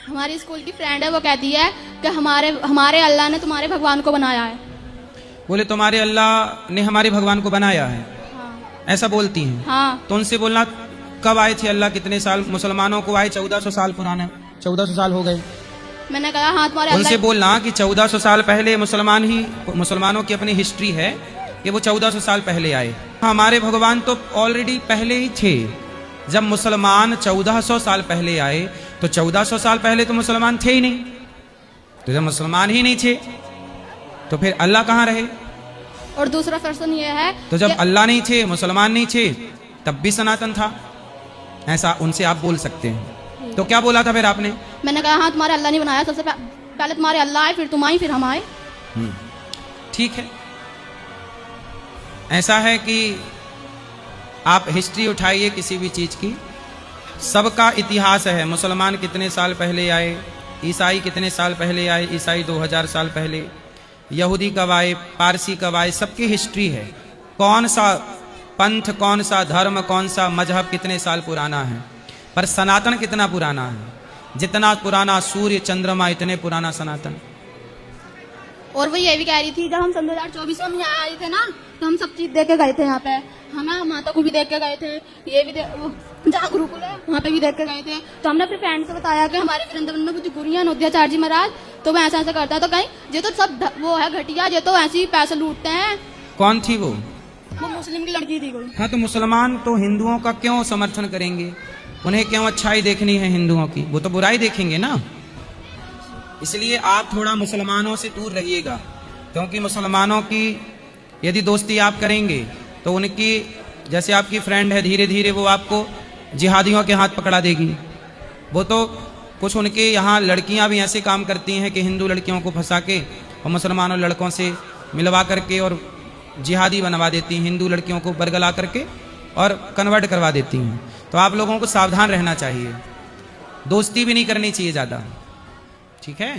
हमारी स्कूल की फ्रेंड है, वो कहती है कि हमारे अल्लाह ने तुम्हारे भगवान को बनाया है। बोले तुम्हारे अल्लाह ने हमारे भगवान को बनाया है, हाँ। ऐसा बोलती हैं। हाँ। तो उनसे बोलना कब आए थे अल्लाह, कितने साल मुसलमानों को आए? 1400 साल पुराने, 1400 साल हो गए। मैंने कहा हाँ तुम्हारे उनसे अल्लाह। बोलना कि 1400 साल पहले मुसलमानों की अपनी हिस्ट्री है कि वो 1400 साल पहले आए। हमारे भगवान तो ऑलरेडी पहले ही थे। जब मुसलमान 1400 साल पहले आए तो 1400 साल पहले तो मुसलमान थे ही नहीं। तो जब मुसलमान ही नहीं थे तो फिर अल्लाह कहाँ रहे? और दूसरा प्रश्न ये है तो जब अल्लाह नहीं थे, मुसलमान नहीं थे, तब भी सनातन था। ऐसा उनसे आप बोल सकते हैं। तो क्या बोला था फिर आपने? मैंने कहा हाँ तुम्हारे अल्लाह ने बनाया, सबसे पहले तुम्हारे अल्लाह आए, फिर तुम आई, फिर हम आए। ठीक है। ऐसा है कि आप हिस्ट्री उठाइए किसी भी चीज की, सबका इतिहास है। मुसलमान कितने साल पहले आए, ईसाई कितने साल पहले आए, ईसाई 2000 साल पहले, यहूदी कब आए, पारसी कब आए, सबकी हिस्ट्री है। कौन सा पंथ, कौन सा धर्म, कौन सा मजहब कितने साल पुराना है। पर सनातन कितना पुराना है? जितना पुराना सूर्य चंद्रमा इतने पुराना सनातन। और वो ये भी कह रही थी, जब हम 2024 में यहाँ आए थे ना, तो हम सब चीज देख के गए थे। यहाँ पे हम माता को भी देख के गए थे, ये भी जहाँ गुरुकुल है वहाँ पे भी देख के गए थे। तो हमने अपने फ्रेंड से बताया कि हमारे वृंदावन में कुछ गुरु हैं, नोदियाचार्य जी महाराज, तो वो ऐसा ऐसा करता है। तो कहीं ये तो सब वो है घटिया, ये तो ऐसे ही पैसे लूटते हैं। कौन थी वो? मुस्लिम की लड़की थी कोई। हाँ, तो मुसलमान तो हिंदुओं का क्यों समर्थन करेंगे? उन्हें क्यों अच्छाई देखनी है हिंदुओं की? वो तो बुराई देखेंगे ना। इसलिए आप थोड़ा मुसलमानों से दूर रहिएगा, क्योंकि मुसलमानों की यदि दोस्ती आप करेंगे तो उनकी, जैसे आपकी फ्रेंड है, धीरे धीरे वो आपको जिहादियों के हाथ पकड़ा देगी। वो तो कुछ उनके यहाँ लड़कियाँ भी ऐसे काम करती हैं कि हिंदू लड़कियों को फंसा के और मुसलमानों लड़कों से मिलवा करके और जिहादी बनवा देती हैं, हिंदू लड़कियों को बरगला करके और कन्वर्ट करवा देती हैं। तो आप लोगों को सावधान रहना चाहिए, दोस्ती भी नहीं करनी चाहिए ज़्यादा। ठीक है?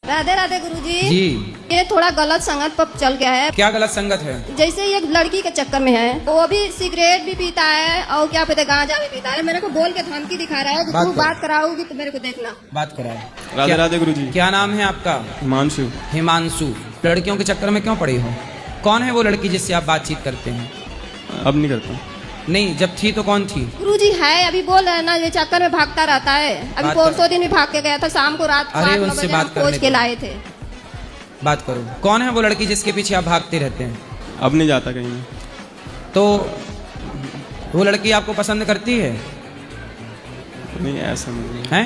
राधे राधे गुरुजी। जी। ये थोड़ा गलत संगत पर चल गया है। क्या गलत संगत है? जैसे ये लड़की के चक्कर में है, वो भी सिगरेट भी पीता है और क्या पता गांजा भी पीता है। मेरे को बोल के धमकी दिखा रहा है कि तू बात कराओगी तो मेरे को देखना। बात कराए। राधे राधे गुरुजी। क्या नाम है आपका? हिमांशु। हिमांशु। लड़कियों के चक्कर में क्यों पड़े हो? कौन है वो लड़की जिससे आप बातचीत करते हैं? अब नहीं करता। नहीं, जब थी तो कौन थी? गुरुजी है, अभी बोल रहे ना, ये चक्कर में भागता रहता है। अभी परसों दिन भी भाग के गया था, शाम को रात 8-9 बजे हम खोज के लाए थे। बात करो, कौन है वो लड़की जिसके पीछे आप भागते रहते हैं? अब नहीं जाता कहीं में। तो वो लड़की आपको पसंद करती है? नहीं, ऐसा नहीं है।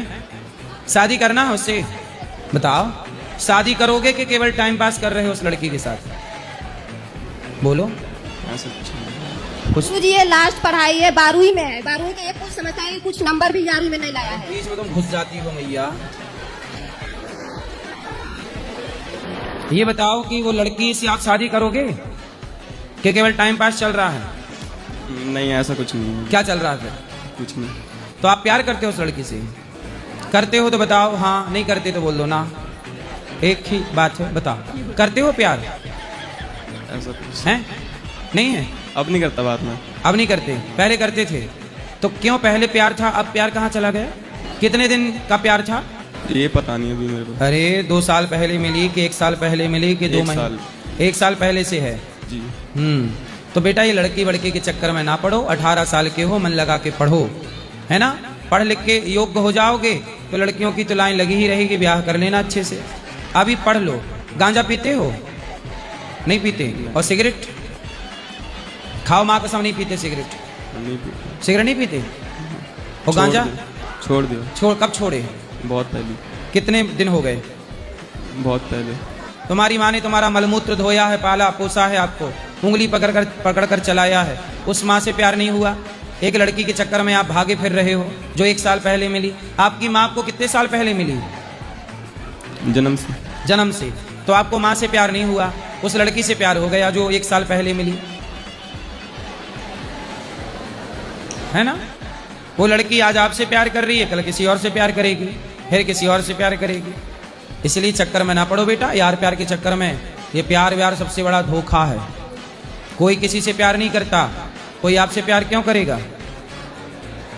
शादी करना है उससे? बताओ, शादी करोगे कि केवल टाइम पास कर रहे हो उस लड़की के साथ? बोलो। ऐसा कुछ नहीं। गुरुजी ये लास्ट पढ़ाई है, 12वीं में है। 12वीं का एक कुछ समझता है, कुछ नंबर भी 11वीं में नहीं लाया है। बीच में तुम घुस जाती हो मैया। ये बताओ कि वो लड़की से आप शादी करोगे कि केवल टाइम पास चल रहा है? नहीं, ऐसा कुछ नहीं है। क्या चल रहा है? कुछ नहीं। तो आप प्यार करते हो उस लड़की से? करते हो तो बताओ हाँ, नहीं करते तो बोल दो ना। एक ही बात है, बताओ करते हो प्यार? ऐसा कुछ है नहीं है? अब नहीं करता बात में। अब नहीं करते, पहले करते थे। तो क्यों? पहले प्यार था, अब प्यार कहाँ चला गया? कितने दिन का प्यार था? ये पता नहीं अभी मेरे को। अरे 2 साल पहले मिली कि 1 साल पहले मिली कि 2 1 महीने? साल। 1 साल पहले से है जी। तो बेटा ये लड़की वड़की के चक्कर में ना पड़ो। 18 साल के हो, मन लगा के पढ़ो, है ना? पढ़ लिख के योग्य हो जाओगे तो लड़कियों की तो लाइन लगी ही रहेगी, ब्याह कर लेना अच्छे से। अभी पढ़ लो। गांजा पीते हो? नहीं पीते। और सिगरेट? खाओ माँ कसम, नहीं पीते सिगरेट? नहीं पीता। सिगरेट नहीं पीते? और गांजा? छोड़ दिया। छोड़, कब छोड़े? बहुत पहले। कितने दिन हो गए? बहुत पहले। तुम्हारी माँ ने तुम्हारा मलमूत्र धोया है, पाला पोसा है, आपको उंगली पकड़ कर चलाया है। उस माँ से प्यार नहीं हुआ? एक लड़की के चक्कर में आप भागे फिर रहे हो जो 1 साल पहले मिली। आपकी माँ आपको कितने साल पहले मिली? जन्म से। जन्म से। तो आपको माँ से प्यार नहीं हुआ, उस लड़की से प्यार हो गया जो 1 साल पहले मिली, है ना? वो लड़की आज आपसे प्यार कर रही है, कल किसी और से प्यार करेगी, फिर किसी और से प्यार करेगी। इसलिए चक्कर में ना पड़ो बेटा, यार प्यार के चक्कर में। ये प्यार व्यार सबसे बड़ा धोखा है। कोई किसी से प्यार नहीं करता, कोई आपसे प्यार क्यों करेगा?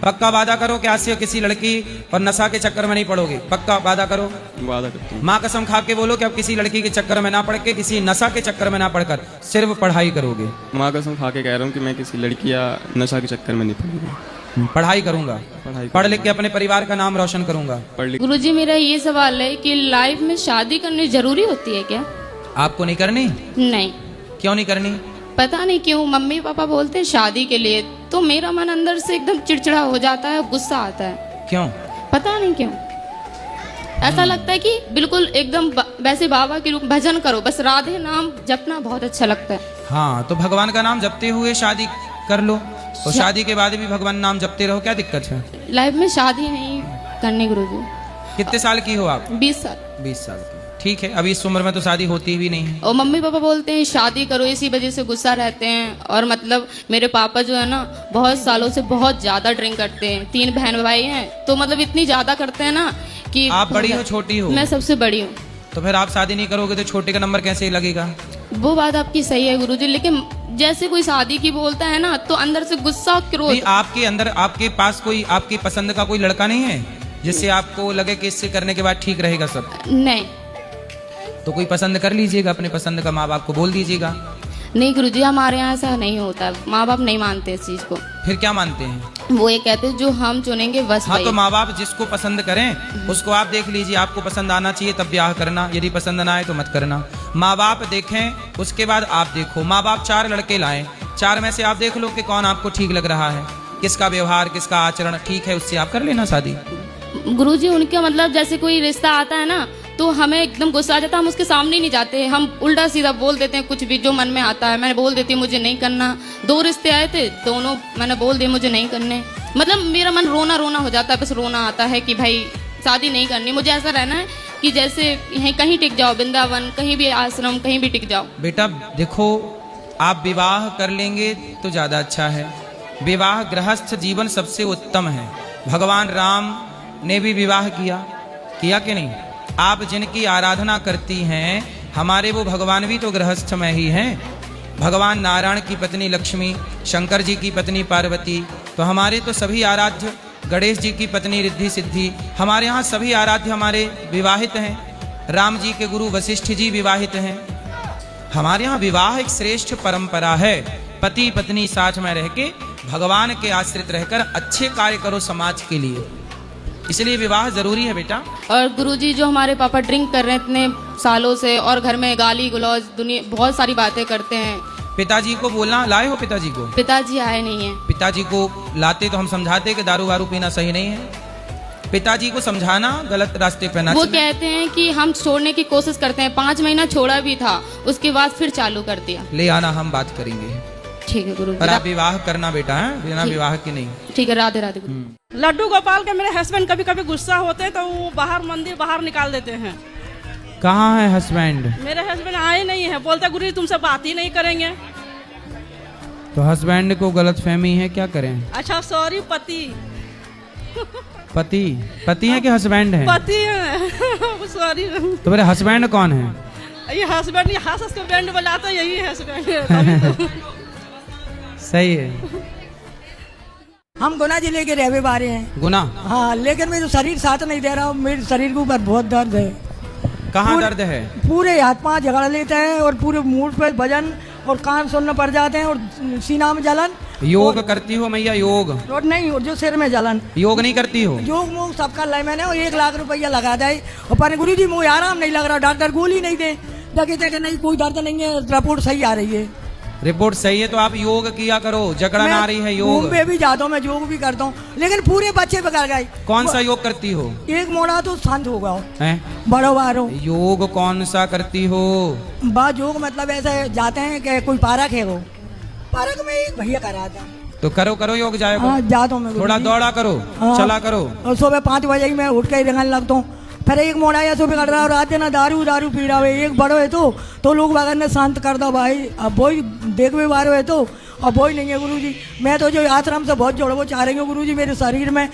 पक्का वादा करो कि आज से किसी लड़की और नशा के चक्कर में नहीं पड़ोगे, पक्का वादा करो। वादा करता हूँ। माँ कसम खा के बोलो कि अब किसी लड़की के चक्कर में ना पड़ के, किसी नशा के चक्कर में ना पड़कर सिर्फ पढ़ाई करोगे। माँ कसम खा के कह रहा हूँ कि मैं किसी लड़की या नशा के चक्कर में नहीं पड़ूंगा। पढ़ाई करूंगा, पढ़ लिख के अपने परिवार का नाम रोशन करूंगा। पढ़ लिख गुरुजी मेरा ये सवाल है कि लाइफ में शादी करनी जरूरी होती है क्या? आपको नहीं करनी? नहीं, क्यों नहीं करनी? पता नहीं क्यों मम्मी पापा बोलते हैं शादी के लिए, तो मेरा मन अंदर से एकदम चिड़चिड़ा हो जाता है, गुस्सा आता है। क्यों? पता नहीं क्यों ऐसा लगता है कि बिल्कुल एकदम वैसे बाबा के रूप भजन करो, बस राधे नाम जपना बहुत अच्छा लगता है। हाँ, तो भगवान का नाम जपते हुए शादी कर लो, और शादी के बाद भी भगवान नाम जपते रहो, क्या दिक्कत है? लाइफ में शादी नहीं करनी गुरुजी। कितने साल की हो आप? 20 साल। 20 साल की, ठीक है। अभी इस उम्र में तो शादी होती भी नहीं है। और मम्मी पापा बोलते हैं शादी करो, इसी वजह से गुस्सा रहते हैं। और मतलब मेरे पापा जो है ना बहुत सालों से बहुत ज्यादा ड्रिंक करते हैं, 3 बहन भाई हैं, तो मतलब इतनी ज्यादा करते हैं ना कि आप बड़ी हो छोटी हो? मैं सबसे बड़ी हूँ। तो फिर आप शादी नहीं करोगे तो छोटे का नंबर कैसे लगेगा? वो बात आपकी सही है गुरुजी, लेकिन जैसे कोई शादी की बोलता है ना तो अंदर से गुस्सा क्रोध। नहीं, आपके अंदर, आपके पास कोई आपकी पसंद का कोई लड़का नहीं है जिससे आपको लगे कि इससे करने के बाद ठीक रहेगा सब? नहीं। तो कोई पसंद कर लीजिएगा, अपने पसंद का माँ बाप को बोल दीजिएगा। नहीं गुरुजी, हमारे यहाँ ऐसा नहीं होता, माँ बाप नहीं मानते इस चीज को। फिर क्या मानते हैं? वो ये कहते हैं जो हम चुनेंगे बस हाँ, वही। तो माँ बाप जिसको पसंद करें उसको आप देख लीजिए, आपको पसंद आना चाहिए तब ब्याह करना, यदि पसंद ना आए तो मत करना। माँ बाप देखें उसके बाद आप देखो। माँ बाप 4 लड़के लाएं, 4 में से आप देख लो कि कौन आपको ठीक लग रहा है, किसका व्यवहार किसका आचरण ठीक है, उससे आप कर लेना शादी। गुरुजी उनका मतलब जैसे कोई रिश्ता आता है ना तो हमें एकदम गुस्सा आ जाता है, हम उसके सामने नहीं जाते, हम उल्टा सीधा बोल देते हैं कुछ भी जो मन में आता है। मैंने बोल देती हूँ मुझे नहीं करना। 2 रिश्ते आए थे, दोनों मैंने बोल दिए मुझे नहीं करने। मतलब मेरा मन रोना रोना हो जाता है, बस रोना आता है कि भाई शादी नहीं करनी। मुझे ऐसा रहना है कि जैसे यहीं कहीं टिक जाओ, वृंदावन कहीं भी आश्रम कहीं भी टिक जाओ। बेटा देखो, आप विवाह कर लेंगे तो ज्यादा अच्छा है। विवाह गृहस्थ जीवन सबसे उत्तम है। भगवान राम ने भी विवाह किया कि नहीं? आप जिनकी आराधना करती हैं, हमारे वो भगवान भी तो गृहस्थ में ही हैं। भगवान नारायण की पत्नी लक्ष्मी, शंकर जी की पत्नी पार्वती, तो हमारे तो सभी आराध्य, गणेश जी की पत्नी रिद्धि सिद्धि, हमारे यहाँ सभी आराध्य हमारे विवाहित हैं। राम जी के गुरु वशिष्ठ जी विवाहित हैं। हमारे यहाँ विवाह एक श्रेष्ठ परंपरा है। पति पत्नी साथ में रह के भगवान के आश्रित रहकर अच्छे कार्य करो समाज के लिए, इसलिए विवाह जरूरी है बेटा। और गुरुजी जो हमारे पापा ड्रिंक कर रहे हैं इतने सालों से, और घर में गाली गलौज दुनिया बहुत सारी बातें करते हैं। पिताजी को बोलना, लाए हो पिताजी को? पिताजी आए नहीं है। पिताजी को लाते तो हम समझाते कि दारू वारू पीना सही नहीं है। पिताजी को समझाना गलत रास्ते पे ना वो चले। कहते हैं कि हम छोड़ने की कोशिश करते हैं, 5 महीना छोड़ा भी था, उसके बाद फिर चालू कर दिया। ले आना, हम बात करेंगे। ठीक है गुरुजी। पर आप विवाह करना बेटा है, बिना विवाह के नहीं। ठीक है, राधे राधे गुरु। लड्डू गोपाल के मेरे हस्बैंड कभी कभी गुस्सा होते हैं तो वो बाहर मंदिर बाहर निकाल देते हैं। कहाँ है हस्बैंड? मेरे हस्बैंड आए नहीं है, बोलते गुरु जी तुमसे बात ही नहीं करेंगे। तो हस्बैंड को गलत फहमी है, क्या करें? अच्छा सॉरी, पति पति है कि हस्बैंड है? पति है सॉरी। तो मेरे हस्बैंड कौन है? ये हस्बैंड, ये हंस के बैंड बजाता है, यही हस्बैंड। सही है। हम गुना जिले के रहने वाले हैं। गुना? हाँ, लेकिन मेरा शरीर साथ नहीं दे रहा, मेरे शरीर के ऊपर बहुत दर्द है। कहाँ दर्द है? पूरे हाथ पांव झगड़ा लेते हैं और पूरे मूड पे वजन और कान सुनने पड़ जाते हैं और सीना में जलन। योग करती हो मैया? योग? और नहीं, और जो सिर में जलन। योग नहीं करती हो? योग मुँह सबका लाई मैंने, और 1 लाख रुपया लगा दे। और पर गुरु जी मुझे आराम नहीं लग रहा, डॉक्टर गोली नहीं दे, कहते नहीं कोई दर्द नहीं है, रिपोर्ट सही आ रही है। रिपोर्ट सही है तो आप योग किया करो, जकड़न आ रही है। योग पे भी जाता हूँ, मैं योग भी करता हूँ, लेकिन पूरे बच्चे बिगड़ गए। कौन सा योग करती हो? एक मोड़ा तो शांत होगा हैं? बड़ो बारो। योग कौन सा करती हो? योग मतलब ऐसे जाते हैं कि कोई पार्क है, वो पार्क में एक भैया करा था, तो करो योग जाए। हाँ, जाता हूँ मैं। थोड़ा दौड़ा करो, हाँ, चला करो। और सुबह 5 बजे ही मैं उठ के रंगने लगता हूँ। फिर एक मोड़ा या सुबह कर रहा है और रात ना दारू पी रहा है। एक बड़ो है तो लोग बागर ने शांत कर दो भाई, अब वही देखवे बारो है तो और वो ही नहीं है गुरुजी। मैं तो जो आश्रम से बहुत जुड़वो चाह रही हूँ गुरुजी, मेरे शरीर में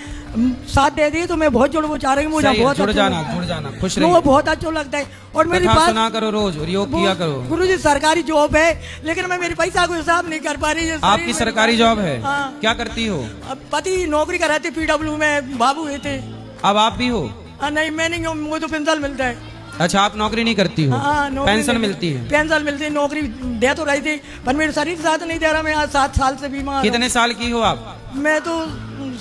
साथ दे दी तो मैं बहुत जुड़वो चाह रही हूँ। मुझे सही है, बहुत जुड़ अच्छा जाना, लगता है। जुड़ जाना, खुश वो रहिए। बहुत अच्छा लगता है। और मेरी कथा बात सुना करो रोज और योग किया करो। गुरुजी सरकारी जॉब है, लेकिन मैं मेरे पैसा को हिसाब नहीं कर पा रही है। आपकी सरकारी जॉब है? हाँ। क्या करती हो? अब पति नौकरी कर रहे थे PW में, बाबू हुए थे। अब आप भी हो? नहीं मैं नहीं हूँ, मुझे तो पेंशन मिलता है। अच्छा, आप नौकरी नहीं करती हो? हाँ, नौकरी पेंशन नहीं- मिलती है? पेंशन मिलती है, नौकरी दे तो रही थी पर मेरे शरीर साथ नहीं दे रहा। मैं आज 7 साल से बीमार हूँ। कितने साल की हो आप? मैं तो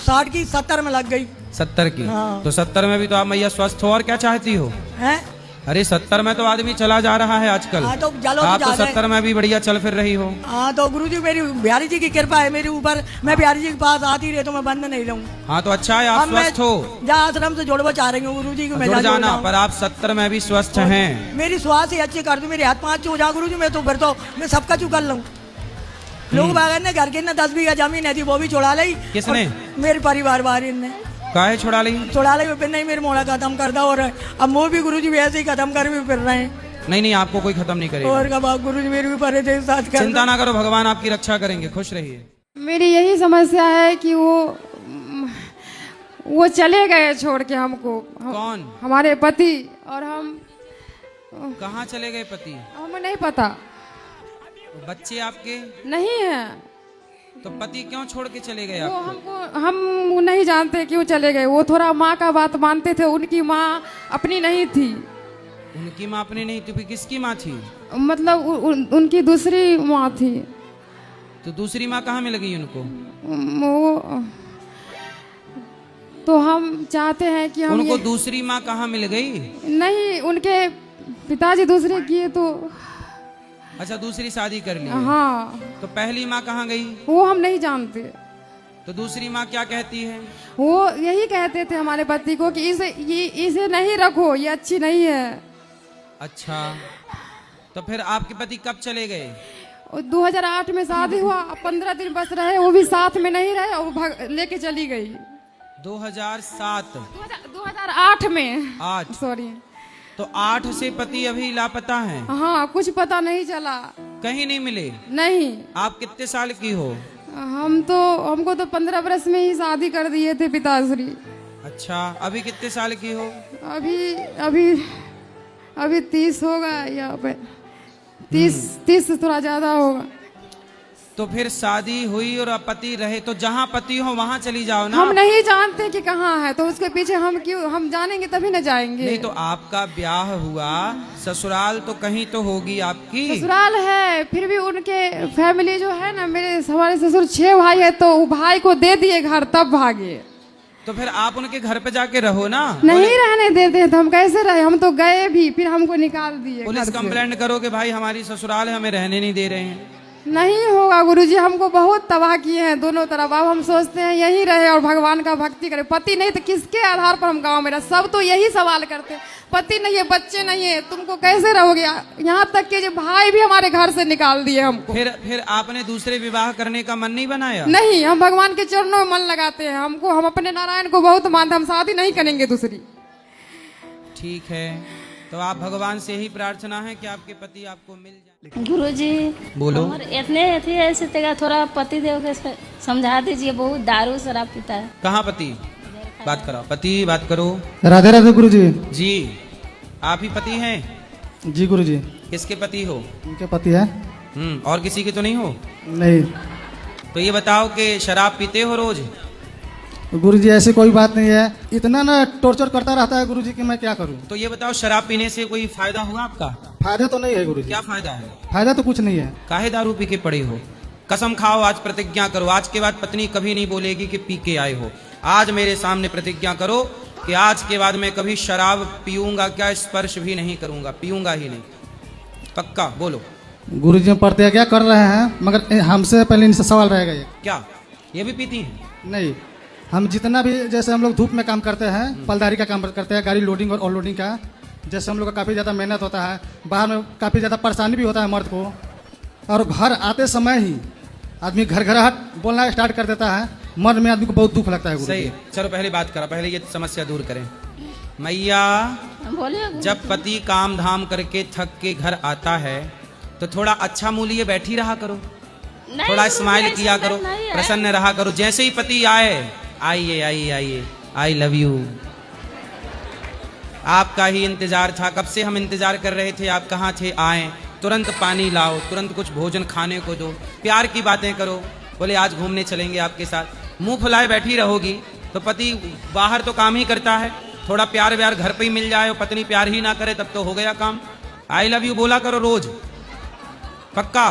60 की 70 में लग गई 70 की। हाँ। तो 70 में भी तो आप मैया स्वस्थ हो, और क्या चाहती हो? है। अरे 70 में तो आदमी चला जा रहा है आजकल। हाँ, तो जलो तो आप तो ज्यादा है। 70 में भी बढ़िया चल फिर रही हो। हाँ तो गुरुजी मेरी बिहारी जी की कृपा है मेरे ऊपर। मैं बिहारी जी के पास आती रही तो मैं बंद नहीं रहूँ। हाँ तो अच्छा है, आप स्वस्थ हो। जहाँ आश्रम से जोड़वा चाह रही हूँ गुरुजी को, मैं जुड़ जहाँ जोड़ जाना, जाऊँ। पर आप 70 में भी स्वस्थ हैं। मेरी स्वास्थ्य ही अच्छी कर दूँ, मेरे हाथ 5 हो जा गुरुजी, मैं तो फिर तो मैं सबका चू कर लूँ। लोग बागर ने घर के ना 10 बीघा जमीन है थी वो भी छोड़ा ली। किसने? और मेरे परिवार वाले ने काहे छोड़ा ली? छोड़ा ली, फिर नहीं मेरे मोड़ा खत्म कर दो। और अब वो भी गुरुजी भी ऐसे ही खत्म कर भी फिर रहे हैं। नहीं नहीं, आपको कोई खत्म नहीं करेगा। और कब आप गुरुजी मेरे ऊपर है साथ कर चिंता ना करो, भगवान आपकी रक्षा करेंगे, खुश रहिए। मेरी यही समस्या है कि वो चले गए छोड़ के हमको। कौन? हमारे पति। और हम कहाँ चले गए पति? हमें नहीं पता। बच्चे आपके नहीं है। तो पति क्यों छोड़ के चले गए वो आपको? हम नहीं जानते क्यों चले गए। वो थोड़ा माँ का बात मानते थे, उनकी माँ अपनी नहीं थी। उनकी माँ अपनी नहीं थी, फिर किसकी माँ थी? मतलब उनकी दूसरी माँ थी। तो दूसरी माँ कहाँ मिल गई उनको? वो तो हम चाहते हैं कि हम उनको दूसरी माँ कहाँ मिल गई? नहीं, उनके पिताजी दूसरे किए तो। अच्छा, दूसरी शादी कर ली? हाँ। तो पहली माँ कहाँ गई? वो हम नहीं जानते। तो दूसरी माँ क्या कहती है? वो यही कहते थे हमारे पति को कि इसे नहीं रखो, ये अच्छी नहीं है। अच्छा, तो फिर आपके पति कब चले गए? 2008 में शादी हुआ, 15 दिन बस रहे, वो भी साथ में नहीं रहे और वो लेके चली गई। 2007? 2008 में। 8? सॉरी। तो 8 से पति अभी लापता हैं? हाँ, कुछ पता नहीं चला। कहीं नहीं मिले? नहीं। आप कितने साल की हो? हमको तो 15 बरस में ही शादी कर दिए थे पिताश्री। अच्छा, अभी कितने साल की हो? अभी 30 होगा या 30 से थोड़ा ज्यादा होगा। तो फिर शादी हुई और अब पति रहे, तो जहाँ पति हो वहाँ चली जाओ ना। हम नहीं जानते कि कहाँ है, तो उसके पीछे हम जानेंगे तभी न जाएंगे। नहीं तो आपका ब्याह हुआ, ससुराल तो कहीं तो होगी आपकी। ससुराल है, फिर भी उनके फैमिली जो है ना, हमारे ससुर 6 भाई है, तो वो भाई को दे दिए घर तब भागे। तो फिर आप उनके घर पे जाके रहो ना। नहीं रहने देते तो हम कैसे रहे? हम तो गए भी, फिर हमको निकाल दिए। पुलिस कंप्लेंट करो कि भाई हमारी ससुराल है, हमें रहने नहीं दे रहे हैं। नहीं होगा गुरुजी, हमको बहुत तबाह किए हैं दोनों तरफ। अब हम सोचते हैं यही रहे और भगवान का भक्ति करें। पति नहीं तो किसके आधार पर हम गांव में रहे? सब तो यही सवाल करते हैं, पति नहीं है, बच्चे नहीं है, तुमको कैसे रहोगे? यहाँ तक कि जो भाई भी हमारे घर से निकाल दिए हमको। फिर आपने दूसरे विवाह करने का मन नहीं बनाया? नहीं, हम भगवान के चरणों में मन लगाते हैं। हम अपने नारायण को बहुत मानते, हम शादी नहीं करेंगे दूसरी। ठीक है, तो आप भगवान से ही प्रार्थना है कि आपके पति आपको मिल जाए। गुरुजी बोलो। और इतने थी ऐसे तेगा थोड़ा पति देव के समझा दीजिए, बहुत दारू शराब पीता है। कहाँ पति? बात करो, पति बात करो। राधे राधे गुरुजी। जी, आप ही पति हैं? जी गुरुजी। किसके पति हो? उनके पति है। और किसी के तो नहीं हो? नहीं। तो ये बताओ कि शराब पीते हो रोज? गुरुजी ऐसी कोई बात नहीं है, इतना ना टॉर्चर करता रहता है गुरुजी कि मैं क्या करूं। तो ये बताओ, शराब पीने से कोई फायदा हुआ आपका? फायदा तो नहीं है गुरुजी। क्या फायदा है? फायदा तो कुछ नहीं है। काहे दारू पी के पड़े हो? कसम खाओ, आज प्रतिज्ञा करो, आज के बाद पत्नी कभी नहीं बोलेगी कि पी के आए हो। आज मेरे सामने प्रतिज्ञा करो कि आज के बाद मैं कभी शराब पीऊंगा क्या, स्पर्श भी नहीं करूंगा, पीऊंगा ही नहीं। पक्का बोलो। गुरुजी प्रतिज्ञा कर रहे हैं, मगर हमसे पहले इनसे सवाल रहेगा ये। क्या ये भी पीती हैं? नहीं, हम जितना भी, जैसे हम लोग धूप में काम करते हैं, पलदारी का काम करते हैं, गाड़ी लोडिंग और अनलोडिंग का, जैसे हम लोग का काफ़ी ज़्यादा मेहनत होता है, बाहर में काफ़ी ज़्यादा परेशानी भी होता है मर्द को, और घर आते समय ही आदमी घरघराहट बोलना स्टार्ट कर देता है, मन में आदमी को बहुत दुख लगता है। सही है, चलो पहले बात करा, पहले ये समस्या दूर करें। मैया, जब पति काम धाम करके थक के घर आता है तो थोड़ा अच्छा मूल्य बैठी रहा करो। नहीं, थोड़ा गुरुजी, स्माइल ऐसी किया बात करो, नहीं है। प्रसन्न रहा करो। जैसे ही पति आए, आइए आइए आइए, आई लव यू, आपका ही इंतजार था, कब से हम इंतजार कर रहे थे, आप कहाँ थे, आए, तुरंत पानी लाओ, तुरंत कुछ भोजन खाने को दो, प्यार की बातें करो। बोले आज घूमने चलेंगे आपके साथ। मुंह फुलाए बैठी रहोगी तो पति बाहर तो काम ही करता है, थोड़ा प्यार व्यार घर पे ही मिल जाए और पत्नी प्यार ही ना करे तब तो हो गया काम। आई लव यू बोला करो रोज, पक्का?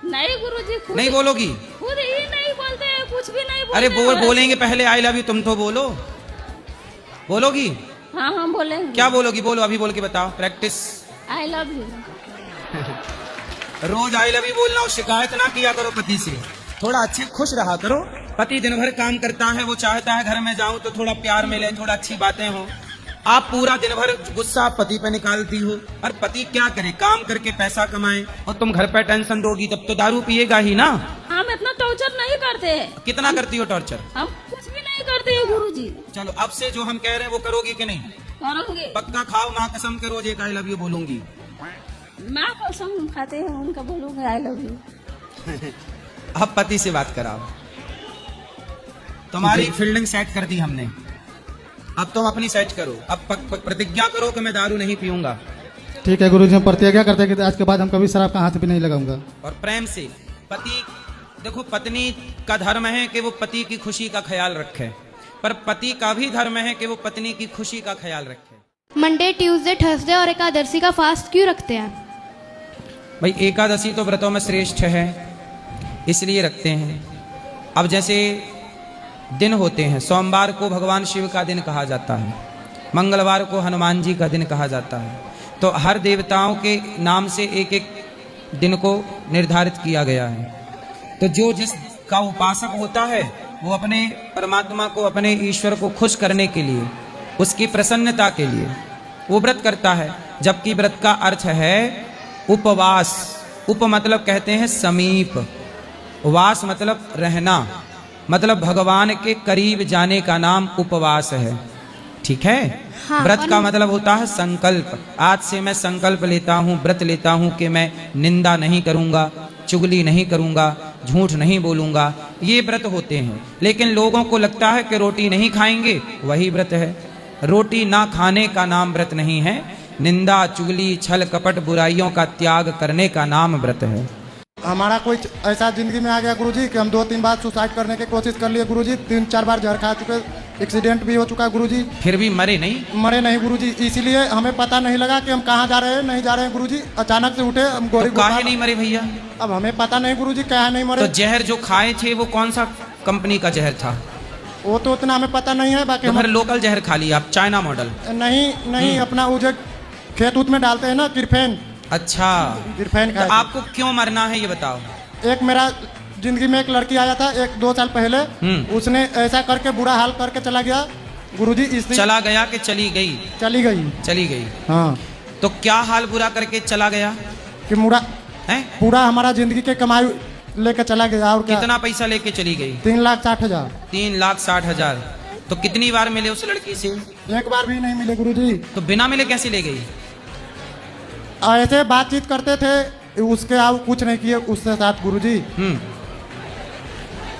नहीं गुरुजी, खुद नहीं बोलोगी? खुद ही नहीं बोलते हैं, कुछ भी नहीं बोलते अरे हैं। बोलेंगे पहले आई लव यू, तुम तो बोलो। बोलोगी? हाँ हाँ बोलेंगे। क्या बोलोगी? बोलो, अभी बोल के बताओ, प्रैक्टिस। I love you. रोज आई लव यू बोलना और शिकायत ना किया करो पति से, थोड़ा अच्छे खुश रहा करो। पति दिन भर काम करता है, वो चाहता है घर में जाऊं तो थोड़ा प्यार मिले, थोड़ा अच्छी बातें हो। आप पूरा दिन भर गुस्सा पति पे निकालती हो, और पति क्या करे, काम करके पैसा कमाए, और तुम घर पे टेंशन दोगी तब तो दारू पिएगा ही ना। हम इतना टॉर्चर नहीं करते हैं। कितना करती हो टॉर्चर? हम कुछ भी नहीं करते हैं गुरुजी। चलो अब से जो हम कह रहे हैं वो करोगी कि नहीं? करोगे? पक्का खाओ, माँ कसम के रोज एक आई लव यू बोलूंगी। माँ कसम खाते हैं, उनका बोलूंगे आई लव यू। अब पति से बात कराओ। तुम्हारी फील्डिंग सेट कर दी हमने, अब तुम अपनी सेट करो। अब प्रतिज्ञा करो कि मैं दारू नहीं पीऊंगा। ठीक है गुरुजी, हम प्रतिज्ञा करते हैं कि आज के बाद हम कभी शराब का हाथ भी नहीं लगाऊंगा। और प्रेम से पति, देखो पत्नी का धर्म है कि वो पति की खुशी का ख्याल रखे, पर पति का भी धर्म है कि वो पत्नी की खुशी का ख्याल रखे। मंडे, ट्यूसडे, थर्सडे और एकादशी का फास्ट क्यों रखते हैं? भाई एकादशी तो व्रतों में श्रेष्ठ है, इसलिए रखते हैं। अब जैसे दिन होते हैं, सोमवार को भगवान शिव का दिन कहा जाता है, मंगलवार को हनुमान जी का दिन कहा जाता है, तो हर देवताओं के नाम से एक एक दिन को निर्धारित किया गया है। तो जो जिस का उपासक होता है वो अपने परमात्मा को, अपने ईश्वर को खुश करने के लिए, उसकी प्रसन्नता के लिए वो व्रत करता है। जबकि व्रत का अर्थ है उपवास। उप मतलब कहते हैं समीप, वास मतलब रहना, मतलब भगवान के करीब जाने का नाम उपवास है। ठीक है? हाँ, व्रत का मतलब होता है संकल्प। आज से मैं संकल्प लेता हूँ, व्रत लेता हूँ कि मैं निंदा नहीं करूँगा, चुगली नहीं करूँगा, झूठ नहीं बोलूँगा, ये व्रत होते हैं। लेकिन लोगों को लगता है कि रोटी नहीं खाएंगे वही व्रत है। रोटी ना खाने का नाम व्रत नहीं है, निंदा, चुगली, छल कपट, बुराइयों का त्याग करने का नाम व्रत है। हमारा कोई ऐसा जिंदगी में आ गया गुरुजी कि हम 2-3 बार सुसाइड करने की कोशिश कर लिए गुरुजी, 3-4 बार जहर खा चुके, एक्सीडेंट भी हो चुका गुरुजी, फिर भी मरे नहीं? मरे नहीं गुरुजी। इसीलिए हमें पता नहीं लगा कि हम कहाँ जा रहे हैं, नहीं जा रहे हैं गुरुजी। अचानक से उठे हम तो काहे नहीं मरे भैया? अब हमें पता नहीं गुरुजी कहाँ नहीं मरे। तो जहर जो खाए थे वो कौन सा कंपनी का जहर था? वो तो उतना हमें पता नहीं है। बाकी तो फिर लोकल जहर खा लिया आप, चाइना मॉडल? नहीं अपना वो जो खेत उत में डालते हैं ना, किरफेन। अच्छा, किरफेन तो आपको क्यों मरना है ये बताओ। एक मेरा जिंदगी में एक लड़की आया था 1-2 साल पहले, उसने ऐसा करके बुरा हाल करके चला गया गुरुजी। इसलिए चला गया कि चली गई? चली गई। चली गई। हाँ। तो क्या हाल बुरा करके चला गया? कि मुड़ा है, पूरा हमारा जिंदगी के कमाई लेकर चला गया। और क्या? कितना पैसा लेके चली गई? 3,60,000। 3,60,000। तो कितनी बार मिले उस लड़की से? एक बार भी नहीं मिले गुरुजी। तो बिना मिले कैसे ले गई? ऐसे बातचीत करते थे, उसके आप कुछ नहीं किए उसके साथ गुरुजी।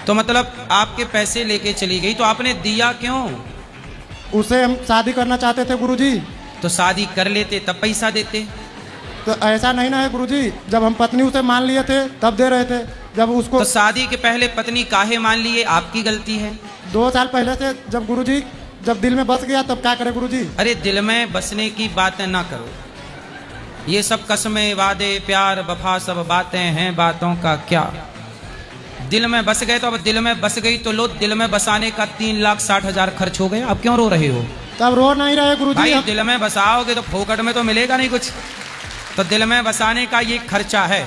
तो मतलब आपके पैसे लेके चली गई, तो आपने दिया क्यों? उसे हम शादी करना चाहते थे गुरुजी। तो शादी कर लेते तब पैसा देते। तो ऐसा नहीं ना है गुरुजी, जब हम पत्नी उसे मान लिए थे तब दे रहे थे। जब उसको तो शादी के पहले पत्नी काहे मान लिए? आपकी गलती है। 2 साल पहले से जब गुरुजी, जब दिल में बस गया तब क्या करे गुरुजी। अरे दिल में बसने की बातें ना करो, ये सब कसमें, वादे, प्यार, वफा सब बातें हैं, बातों का क्या। दिल में बस गए तो अब दिल में बस गई तो लो, दिल में बसाने का 3,60,000 खर्च हो गए। अब क्यों रो रहे हो? तब रो नहीं रहे गुरुजी। भाई दिल में बसाओगे तो फोकट में तो मिलेगा नहीं कुछ, तो दिल में बसाने का ये खर्चा है।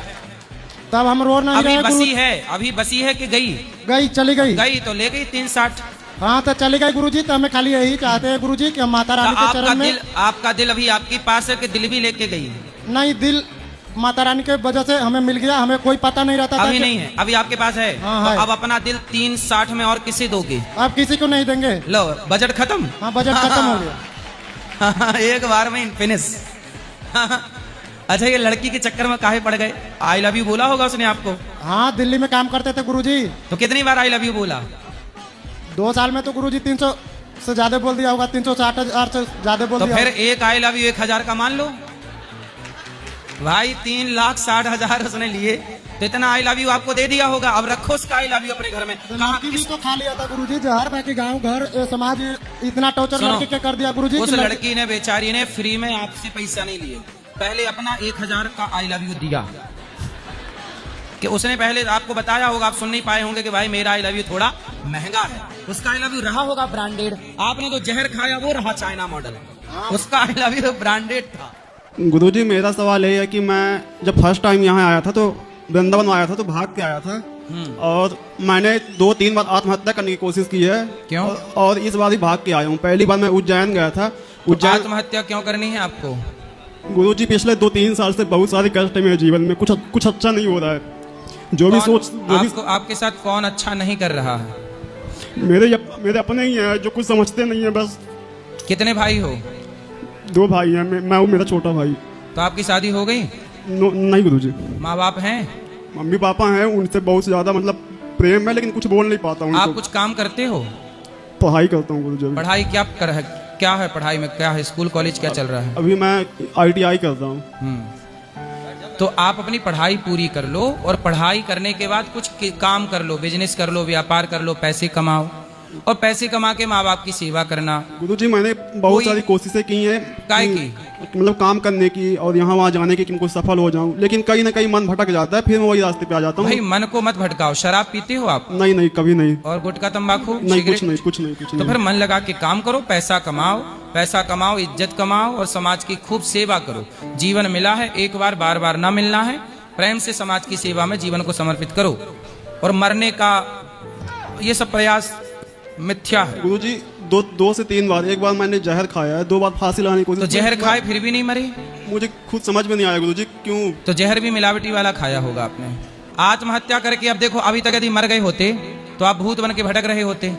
तब हम रो नहीं अभी रहे बसी है, अभी बसी है कि गई? गई, चली गई। गई तो ले गई 3,60। हाँ तो चली गई गुरुजी। तो हमें खाली यही चाहते हैं गुरुजी कि हम माता रानी के चरण में। आपका दिल अभी आपके पास है कि दिल भी लेके गई? नहीं, दिल माता रानी के वजह से हमें मिल गया, हमें कोई पता नहीं रहता था। अभी नहीं है, अभी आपके पास है। हाँ, तो है। अब अपना दिल 3,60 में और किसे दोगे? अब किसी को नहीं देंगे। लो बजट खत्म। हाँ, बजट खत्म हो गया। एक बार में फिनिश। अच्छा, ये लड़की के चक्कर में काहे पड़ गए? आई लव यू बोला होगा उसने आपको? हाँ, दिल्ली में काम करते थे गुरुजी। तो कितनी बार आई लव यू बोला? 2 साल में तो गुरुजी 300 से ज्यादा बोल दिया होगा, 360,000 से ज्यादा बोल तो दिया फिर होगा। एक आई लव यू 1,000 का मान लो भाई। 3,60,000 उसने लिए, तो इतना आई लव यू आपको दे दिया होगा। अब रखो उसका आई लव यू अपने घर में। लड़की भी तो खा लिया था गुरुजी, जहर बाकी गांव घर समाज इतना टॉर्चर लड़की के कर दिया गुरुजी। उस लड़की ने बेचारी ने फ्री में आपसे पैसा नहीं लिए, पहले अपना 1,000 का आई लव यू दिया। कि उसने पहले आपको बताया होगा, आप सुन नहीं पाए होंगे कि भाई मेरा आई लव यू थोड़ा महंगा है। उसका आई लव यू रहा होगा ब्रांडेड। आपने तो जहर खाया वो रहा चाइना मॉडल, उसका आई लव यू ब्रांडेड था। गुरुजी मेरा सवाल ये है कि मैं जब फर्स्ट टाइम यहाँ आया था तो वृंदावन आया था तो भाग के आया था, और मैंने 2-3 बार आत्महत्या करने की कोशिश की है। क्यों? और इस बार ही भाग के आया हूँ। पहली बार मैं उज्जैन गया था। उज्जैन आत्महत्या क्यों करनी है आपको? गुरुजी पिछले 2-3 साल से बहुत सारे कष्ट है मेरे जीवन में, कुछ अच्छा नहीं हो रहा है। जो भी सोच आपके साथ कौन अच्छा नहीं कर रहा है? मेरे अपने ही हैं जो कुछ समझते नहीं है बस। कितने भाई हो? 2 भाई हैं, मैं हूँ मेरा छोटा भाई। तो आपकी शादी हो गई? नहीं गुरुजी। माँ बाप हैं? मम्मी पापा हैं, उनसे बहुत ज्यादा मतलब प्रेम है, लेकिन कुछ बोल नहीं पाता हूँ। आप कुछ काम करते हो? पढ़ाई करता हूँ गुरुजी। पढ़ाई क्या है पढ़ाई में? क्या है स्कूल कॉलेज क्या चल रहा है? अभी मैं ITI करता हूँ। तो आप अपनी पढ़ाई पूरी कर लो, और पढ़ाई करने के बाद कुछ काम कर लो, बिजनेस कर लो, व्यापार कर लो, पैसे कमाओ, और पैसे कमा के माँ बाप की सेवा करना। गुरुजी मैंने बहुत सारी कोशिशें की हैं, काय की? मतलब काम करने की और यहाँ वहाँ जाने की कि मैं कुछ सफल हो जाऊँ, लेकिन कहीं ना कहीं मन भटक जाता है, फिर मैं वही रास्ते पे आ जाता हूँ। भाई मन को मत भटकाओ। शराब पीते हो आप? नहीं, कभी नहीं। और गुटखा तंबाकू? नहीं, कुछ नहीं। तो फिर मन लगा के काम करो, पैसा कमाओ, इज्जत कमाओ, और समाज की खूब सेवा करो। जीवन मिला है एक बार, बार बार ना मिलना है। प्रेम से समाज की सेवा में जीवन को समर्पित करो, और मरने का ये सब प्रयास मिथ्या है। गुरुजी 2 से 3 बार, एक बार मैंने जहर खाया है, 2 बार फांसी लाने की कोशिश। तो जहर खाए फिर भी नहीं मरे? मुझे खुद समझ में नहीं आया गुरुजी क्यों। तो जहर भी मिलावटी वाला खाया होगा आपने। आत्महत्या करके अब देखो, अभी तक यदि मर गए होते तो आप भूत बन के भटक रहे होते।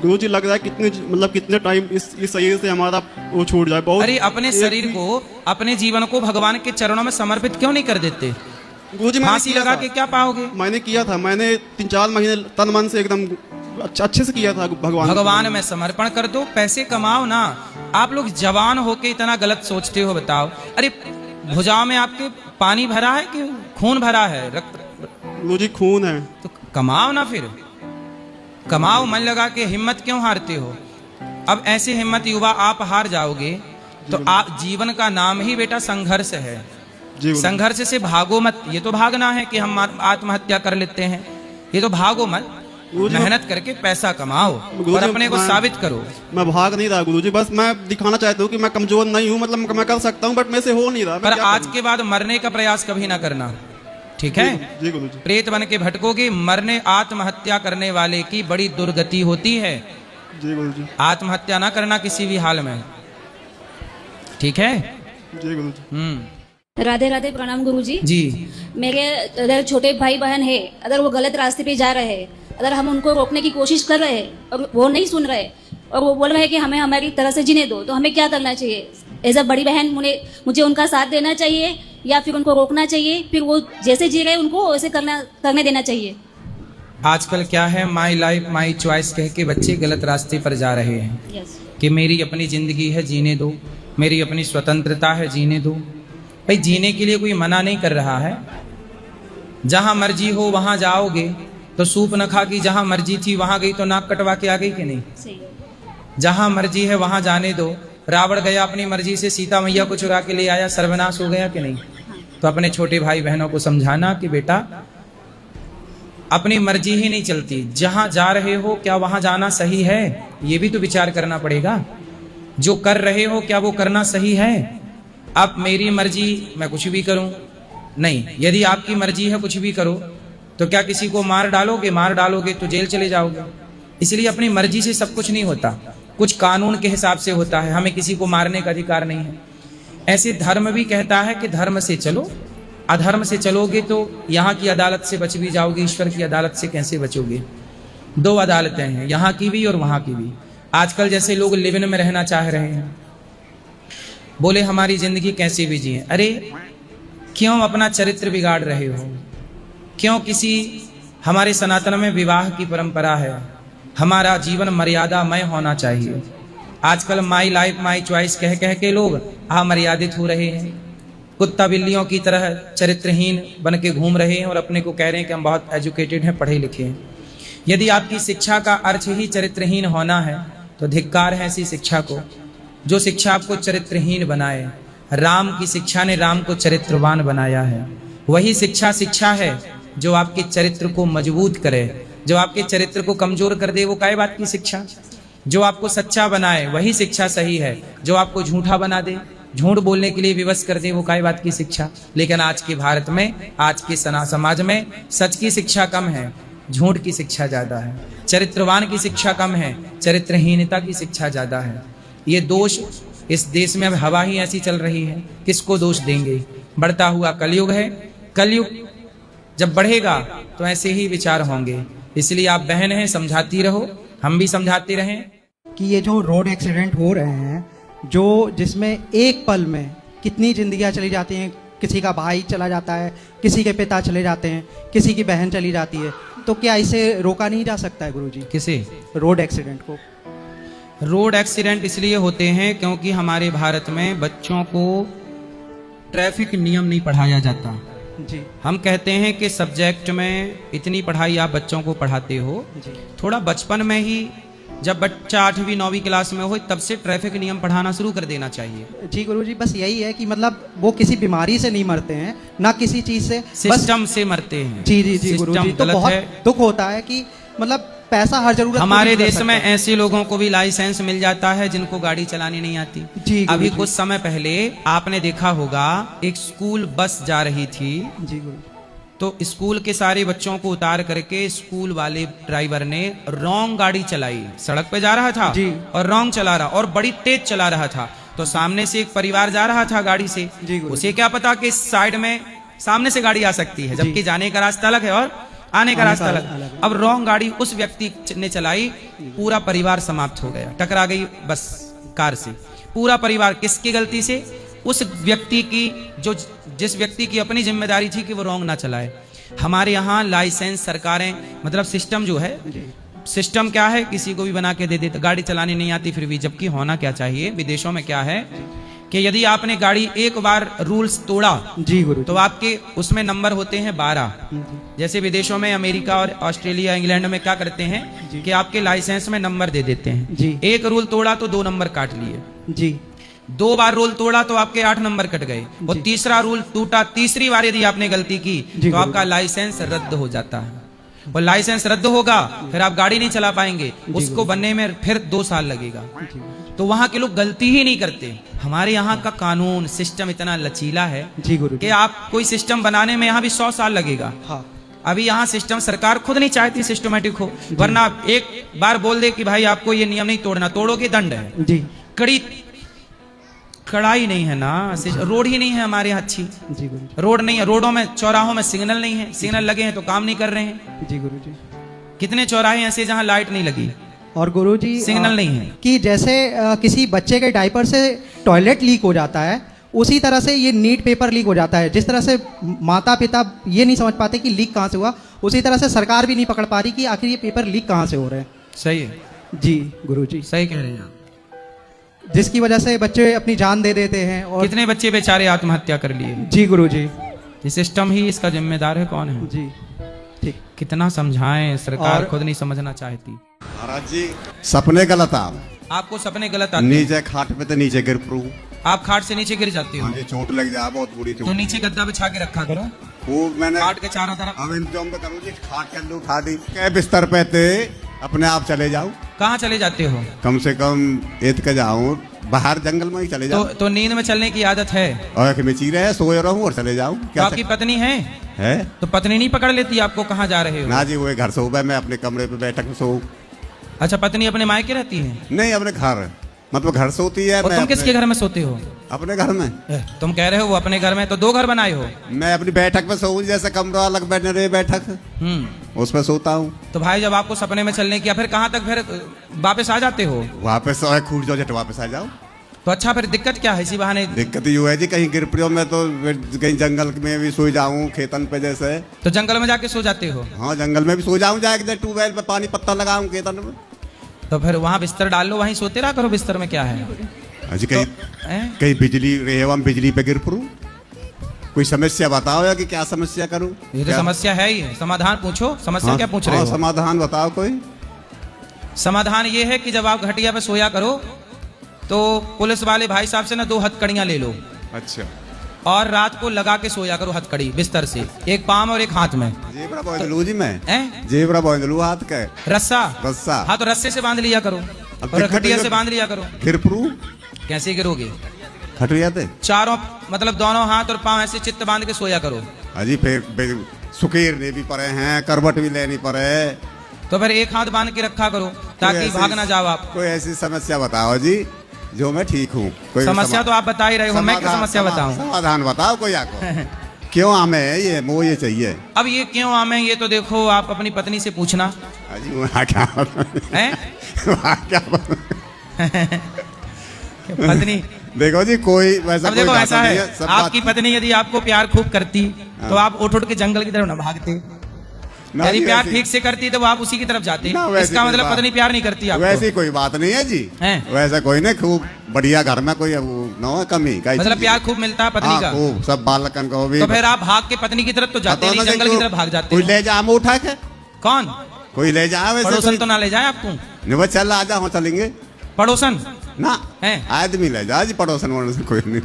गुरुजी लग रहा है कितने टाइम इस शरीर से हमारा वो छूट जाए। बहुत। अरे अपने शरीर को, अपने जीवन को भगवान के चरणों में समर्पित क्यों नहीं कर देते? गुरुजी फांसी लगा के क्या पाओगे? मैंने किया था, मैंने 3-4 महीने तन मन से एकदम अच्छे से किया था। भगवान में समर्पण कर दो, पैसे कमाओ ना। आप लोग जवान होके इतना गलत सोचते हो, बताओ। अरे भुजाओं में आपके पानी भरा है कि खून भरा है? रक्त। गुरुजी खून है। तो कमाओ ना, फिर कमाओ, मन लगा के। हिम्मत क्यों हारते हो? अब ऐसे हिम्मत युवा आप हार जाओगे तो आप, जीवन का नाम ही बेटा संघर्ष है। संघर्ष से भागो मत। ये तो भागना है कि हम आत्महत्या कर लेते हैं, ये तो भागो मत। मेहनत करके पैसा कमाओ और अपने को साबित करो। मैं भाग नहीं रहा गुरुजी, बस मैं दिखाना चाहता हूँ कि मैं कमजोर नहीं हूँ, मतलब मैं कर सकता हूँ, बट मेरे से हो नहीं रहा। पर आज के बाद मरने का प्रयास कभी ना करना, ठीक है? जी गुरुजी। प्रेत बन के भटकोगे। मरने, आत्महत्या करने वाले की बड़ी दुर्गति होती है। जी गुरुजी। आत्महत्या ना करना किसी भी हाल में, ठीक है? जी गुरुजी। राधे राधे, प्रणाम गुरुजी। जी। मेरे अगर छोटे भाई बहन है, अगर वो गलत रास्ते पे जा रहे हैं, अगर हम उनको रोकने की कोशिश कर रहे हैं और वो नहीं सुन रहे और वो बोल रहे हैं कि हमें हमारी तरह से जीने दो, तो हमें क्या करना चाहिए? एज अ बड़ी बहन मुझे उनका साथ देना चाहिए या फिर उनको रोकना चाहिए? फिर वो जैसे जी रहे उनको वैसे करने देना चाहिए? आजकल क्या है, माई लाइफ माई चॉइस कह के बच्चे गलत रास्ते पर जा रहे हैं। कि मेरी अपनी जिंदगी है, जीने दो, मेरी अपनी स्वतंत्रता है, जीने दो। भाई जीने के लिए कोई मना नहीं कर रहा है। जहां मर्जी हो वहां जाओगे तो सूप न खा की जहां मर्जी थी वहां गई तो नाक कटवा के आ गई कि नहीं? जहां मर्जी है वहां जाने दो। रावण गया अपनी मर्जी से, सीता मैया को चुरा के ले आया, सर्वनाश हो गया कि नहीं? तो अपने छोटे भाई बहनों को समझाना कि बेटा अपनी मर्जी ही नहीं चलती, जहां जा रहे हो क्या वहां जाना सही है? ये भी तो विचार करना पड़ेगा। जो कर रहे हो क्या वो करना सही है? अब मेरी मर्जी मैं कुछ भी करूं नहीं, यदि आपकी मर्जी है कुछ भी करो तो क्या किसी को मार डालोगे? मार डालोगे तो जेल चले जाओगे। इसलिए अपनी मर्जी से सब कुछ नहीं होता, कुछ कानून के हिसाब से होता है। हमें किसी को मारने का अधिकार नहीं है। ऐसे धर्म भी कहता है कि धर्म से चलो, अधर्म से चलोगे तो यहाँ की अदालत से बच भी जाओगे, ईश्वर की अदालत से कैसे बचोगे? 2 अदालतें हैं, यहाँ की भी और वहां की भी। आजकल जैसे लोग लिव इन में रहना चाह रहे हैं, बोले हमारी जिंदगी कैसे भी जिए। अरे क्यों अपना चरित्र बिगाड़ रहे हो? क्यों किसी, हमारे सनातन में विवाह की परंपरा है, हमारा जीवन मर्यादामय होना चाहिए। आजकल माई लाइफ माई चॉइस कह कह के लोग अमर्यादित हो रहे हैं, कुत्ता बिल्लियों की तरह चरित्रहीन बन के घूम रहे हैं और अपने को कह रहे हैं कि हम बहुत एजुकेटेड हैं, पढ़े लिखे हैं। यदि आपकी शिक्षा का अर्थ ही चरित्रहीन होना है तो धिक्कार है ऐसी शिक्षा को जो शिक्षा आपको चरित्रहीन बनाए। राम की शिक्षा ने राम को चरित्रवान बनाया है। वही शिक्षा है जो आपके चरित्र को मजबूत करे, जो आपके चरित्र को कमजोर कर दे वो काय बात की शिक्षा। जो आपको सच्चा बनाए वही शिक्षा सही है, जो आपको झूठा बना दे, झूठ बोलने के लिए विवश कर दे वो काय बात की शिक्षा। लेकिन आज के भारत में, आज के समाज में सच की शिक्षा कम है, झूठ की शिक्षा ज्यादा है। चरित्रवान की शिक्षा कम है, चरित्रहीनता की शिक्षा ज्यादा है। ये दोष इस देश में अब हवा ही ऐसी चल रही है, किसको दोष देंगे? बढ़ता हुआ कलयुग है। कलयुग जब बढ़ेगा तो ऐसे ही विचार होंगे। इसलिए आप बहन हैं, समझाती रहो, हम भी समझाते रहें कि ये जो रोड एक्सीडेंट हो रहे हैं, जो जिसमें एक पल में कितनी जिंदगियां चली जाती हैं, किसी का भाई चला जाता है, किसी के पिता चले जाते हैं, किसी की बहन चली जाती है, तो क्या इसे रोका नहीं जा सकता है गुरुजी? किसे? रोड एक्सीडेंट को। रोड एक्सीडेंट इसलिए होते हैं क्योंकि हमारे भारत में बच्चों को ट्रैफिक नियम नहीं पढ़ाया जाता। जी। हम कहते हैं कि सब्जेक्ट में इतनी पढ़ाई आप बच्चों को पढ़ाते हो, थोड़ा बचपन में ही, जब बच्चा 8वीं 9वीं क्लास में हो तब से ट्रैफिक नियम पढ़ाना शुरू कर देना चाहिए। जी गुरुजी, बस यही है कि मतलब वो किसी बीमारी से नहीं मरते हैं, ना किसी चीज से, सिस्टम से मरते हैं। जी जी जी गुरुजी, तो बहुत दुख होता है कि मतलब पैसा हर जरूरत हमारे देश में ऐसे लोगों को भी लाइसेंस मिल जाता है जिनको गाड़ी चलानी नहीं आती। जी अभी कुछ समय पहले आपने देखा होगा एक स्कूल बस जा रही थी। जी गुरु। तो स्कूल के सारे बच्चों को उतार करके स्कूल वाले ड्राइवर ने रॉन्ग गाड़ी चलाई। सड़क पे जा रहा था और रॉन्ग चला रहा और बड़ी तेज चला रहा था। तो सामने से एक परिवार जा रहा था गाड़ी से, उसे क्या पता कि साइड में सामने से गाड़ी आ सकती है, जबकि जाने का रास्ता अलग है और आने का रास्ता अलग। अब रॉन्ग गाड़ी उस व्यक्ति ने चलाई, पूरा परिवार समाप्त हो गया, टकरा गई बस कार से पूरा परिवार। किसकी गलती से? उस व्यक्ति की, जो जिस व्यक्ति की अपनी जिम्मेदारी थी कि वो रॉन्ग ना चलाए। हमारे यहाँ लाइसेंस सरकारें, मतलब सिस्टम जो है, सिस्टम क्या है, किसी को भी बना के दे देते, गाड़ी चलानी नहीं आती फिर भी। जबकि होना क्या चाहिए, विदेशों में क्या है कि यदि आपने गाड़ी एक बार रूल्स तोड़ा जी गुरु, तो आपके उसमें नंबर होते हैं 12। जैसे विदेशों में, अमेरिका और ऑस्ट्रेलिया, इंग्लैंड में क्या करते हैं कि आपके लाइसेंस में नंबर दे देते हैं जी। एक रूल तोड़ा तो 2 नंबर काट लिए जी। 2 बार रूल तोड़ा तो आपके 8 नंबर कट गए। और तीसरा रूल टूटा, तीसरी बार यदि आपने गलती की तो आपका लाइसेंस रद्द हो जाता है। और लाइसेंस रद्द होगा फिर आप गाड़ी नहीं चला पाएंगे, उसको बनने में फिर 2 साल लगेगा। तो वहां के लोग गलती ही नहीं करते। हमारे यहाँ का कानून सिस्टम इतना लचीला है जी गुरु कि आप कोई सिस्टम बनाने में यहाँ भी 100 साल लगेगा। हाँ। अभी यहाँ सिस्टम सरकार खुद नहीं चाहती सिस्टमेटिक हो, वरना एक बार बोल दे कि भाई आपको ये नियम नहीं तोड़ना, तोड़ोगे दंड है। जी। कड़ाई नहीं है ना, रोड ही नहीं है हमारे यहाँ अच्छी। जी गुरु। रोड नहीं है, रोडों में, चौराहों में सिग्नल नहीं है, सिग्नल लगे हैं तो काम नहीं कर रहे हैं। जी गुरु जी। कितने चौराहे ऐसे जहाँ लाइट नहीं लगी और गुरुजी सिग्नल नहीं है। कि जैसे किसी बच्चे के डायपर से टॉयलेट लीक हो जाता है, उसी तरह से ये नीट पेपर लीक हो जाता है। जिस तरह से माता पिता ये नहीं समझ पाते कि लीक कहाँ से हुआ, उसी तरह से सरकार भी नहीं पकड़ पा रही कि आखिर ये पेपर लीक कहाँ से हो रहे हैं। सही है जी गुरुजी, सही कह रहे हैं आप। जिसकी वजह से बच्चे अपनी जान दे देते हैं। और कितने बच्चे बेचारे आत्महत्या कर लिए। जी गुरुजी। ये सिस्टम ही इसका जिम्मेदार है, कौन है? जी ठीक। कितना समझाएं, सरकार खुद नहीं समझना चाहती। महाराज जी सपने गलत आपको सपने गलत आते। नीचे खाट पे तो नीचे गिर पड़ू, आप खाट से नीचे गिर जाते हो। मुझे चोट लग जाए, बहुत बुरी चोट। तो नीचे गद्दा बिछा के रखा करो, वो मैंने खाट के चारों तरफ। अब इंतजाम तो करूँ जी, खाट के अंदर उठा दी के बिस्तर पे थे, अपने आप चले जाऊं। कहाँ चले जाते हो? कम से कम एत के जाऊं, बाहर जंगल में ही चले जाऊं। तो नींद में चलने की आदत है? और में चीरे है, सोए रहूं और चले जाऊं। क्या आपकी पत्नी है? तो पत्नी नहीं पकड़ लेती आपको कहाँ जा रहे हो? ना जी, वो घर सो गए, मैं अपने कमरे पे बैठक में सो। अच्छा, पत्नी अपने मायके रहती है? नहीं, अपने घर, मतलब घर सोती है। और तुम किसके घर में सोते हो? अपने घर में। तुम कह रहे हो वो अपने घर में, तो 2 घर बनाए हो। मैं अपनी बैठक में सोऊं, जैसे कमरा अलग बैठने रहे बैठक, उसमें सोता हूँ। तो भाई जब आपको सपने में चलने की, फिर कहाँ तक फिर वापस आ जाते हो? वापस खूट जाओ, जट वापस आ जाओ। तो अच्छा, फिर दिक्कत क्या है इसी बहाने? दिक्कत यूँ है जी, कहीं गिर पड़ो मैं तो कहीं जंगल में भी सो जाऊं, खेतन पे जैसे। तो जंगल में जाके सो जाते हो? हाँ, जंगल में भी सो जाऊं, जाके ट्यूबवेल पे पानी पत्ता लगाऊं खेतन में। तो फिर वहाँ बिस्तर डाल लो, वहीं सोते रहा करो। बिस्तर में क्या है? अजी कहीं बिजली रेवम बिजली पे गिर पड़ूं, कोई समस्या बताओ या कि क्या समस्या करूं? ये तो समस्या है ही, समाधान पूछो। समस्या हाँ, क्या पूछ रहे हो? समाधान बताओ कोई। समाधान ये है कि जब आप घटिया पे सोया करो तो पुलिस वाले भाई साहब से ना 2 हथकड़ियां ले लो। अच्छा। और रात को लगा के सोया करो हथकड़ी बिस्तर से, एक पाम और एक हाथ में। जेबरा बांध जी मैं, जेबरा बांध लूं हाथ का। रस्सा? रस्सा। हाँ, तो रस्से से बांध लिया करो और खटिया से बांध लिया करो। गिर पड़ूं? कैसे गिरोगे? खटिया पे चारों मतलब दोनों हाथ और पांव ऐसे चित्त बांध के सोया करो। अजी फिर सुकेरने भी पड़े हैं, करवट भी लेनी पड़े, तो फिर एक हाथ बांध के रखा करो ताकि भाग ना जाओ आप। कोई ऐसी समस्या बताओ जी जो मैं ठीक हूँ। कोई समस्या तो आप बता ही रहे हो, मैं क्या समस्या बताऊं? समाधान बताओ कोई आपको। क्यों आमे है ये, वो ये चाहिए। अब ये क्यों आमे, ये तो देखो आप अपनी पत्नी से पूछना। अजी वहाँ क्या पत्नी देखो जी, कोई वैसा अब देखो ऐसा है, आपकी पत्नी यदि आपको प्यार खूब करती तो आप उठ के जंगल की तरफ न भागते। यदि प्यार ठीक से करती तो आप उसी की तरफ जाते। इसका मतलब पत्नी प्यार नहीं करती आपको। वैसी कोई बात नहीं है जी, वैसा कोई नहीं। खूब बढ़िया घर में कोई न कमी का, मतलब प्यार खूब मिलता है पत्नी का खूब, सब बालकन को भी। तो फिर आप भाग के पत्नी की तरफ तो जाते नहीं, जंगल की तरफ भाग जाते। कोई ले जा उठा के? कौन? कोई ले जाए? पड़ोसन तो ना ले जाए आपको? नहीं, चल आ जाओ, चलेंगे। पड़ोसन ना आदमी ले जाए जी, पड़ोसन कोई नहीं।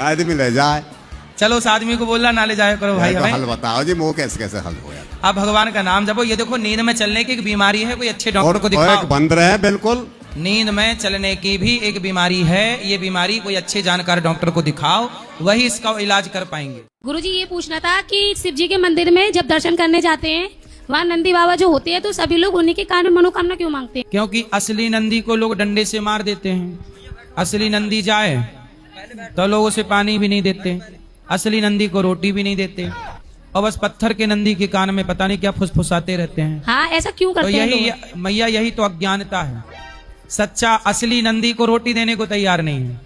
आदमी ले जाए। चलो उस आदमी को बोलना ना ले जाया करो भाई। तो हल बताओ जी, वो कैसे कैसे हल हो? आप भगवान का नाम जपो। ये देखो, नींद में चलने की एक बीमारी है, कोई अच्छे डॉक्टर को दिखाओ। बंद रहे बिल्कुल। नींद में चलने की भी एक बीमारी है, ये बीमारी कोई अच्छे जानकार डॉक्टर को दिखाओ, वही इसका इलाज कर पाएंगे। गुरुजी ये पूछना था कि शिव जी के मंदिर में जब दर्शन करने जाते हैं, वहाँ नंदी बाबा जो होते हैं, तो सभी लोग उन्हीं के कान में मनोकामना क्यों मांगते हैं? क्योंकि असली नंदी को लोग डंडे से मार देते हैं। असली नंदी जाए तो लोग उसे पानी भी नहीं देते, असली नंदी को रोटी भी नहीं देते, और बस पत्थर के नंदी के कान में पता नहीं क्या फुसफुसाते रहते हैं। हाँ, ऐसा क्यों करते हैं? तो यही मैया, यही तो अज्ञानता है। सच्चा असली नंदी को रोटी देने को तैयार नहीं है।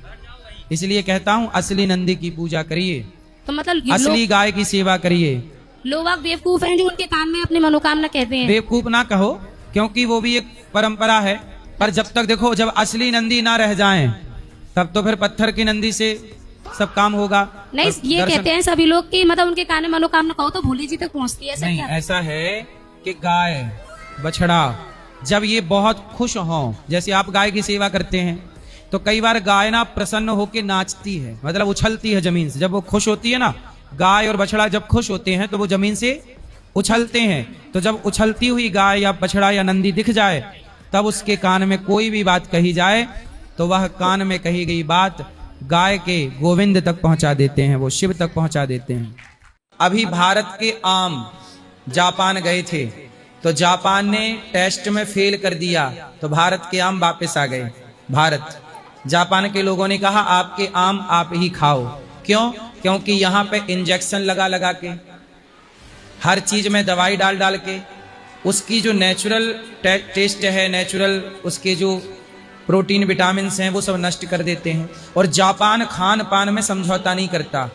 इसलिए कहता हूँ, असली नंदी की पूजा करिए, तो मतलब असली गाय की सेवा करिए। लोग बेवकूफ हैं जो उनके कान में अपनी मनोकामना कहते हैं। बेवकूफ ना कहो, क्योंकि वो भी एक परंपरा है। पर जब तक देखो, जब असली नंदी ना रह जाएं, तब तो फिर पत्थर की नंदी से सब काम होगा। नहीं, ये कहते हैं सभी लोग कि मतलब उनके कान में मनोकामना कहो तो भोली जी तक पहुंचती है। ऐसा नहीं, क्या? ऐसा है कि गाय बछड़ा जब ये बहुत खुश हो, जैसे आप गाय की सेवा करते हैं, तो कई बार गाय ना प्रसन्न होकर नाचती है, मतलब उछलती है जमीन से। जब वो खुश होती है ना, गाय और बछड़ा जब खुश होते हैं तो वो जमीन से उछलते हैं। तो जब उछलती हुई गाय या बछड़ा या नंदी दिख जाए, तब उसके कान में कोई भी बात कही जाए तो वह कान में कही गई बात गाय के गोविंद तक पहुंचा देते हैं, वो शिव तक पहुंचा देते हैं। अभी भारत के आम जापान गए थे, तो जापान ने टेस्ट में फेल कर दिया, तो भारत के आम वापस आ गए। जापान के लोगों ने कहा आपके आम आप ही खाओ। क्यों? क्योंकि यहाँ पे इंजेक्शन लगा लगा के, हर चीज में दवाई डाल डाल के, उसकी जो नेचुरल टेस्ट है, नेचुरल उसके जो प्रोटीन विटामिन हैं, वो सब नष्ट कर देते हैं। और जापान खान पान में समझौता नहीं करता,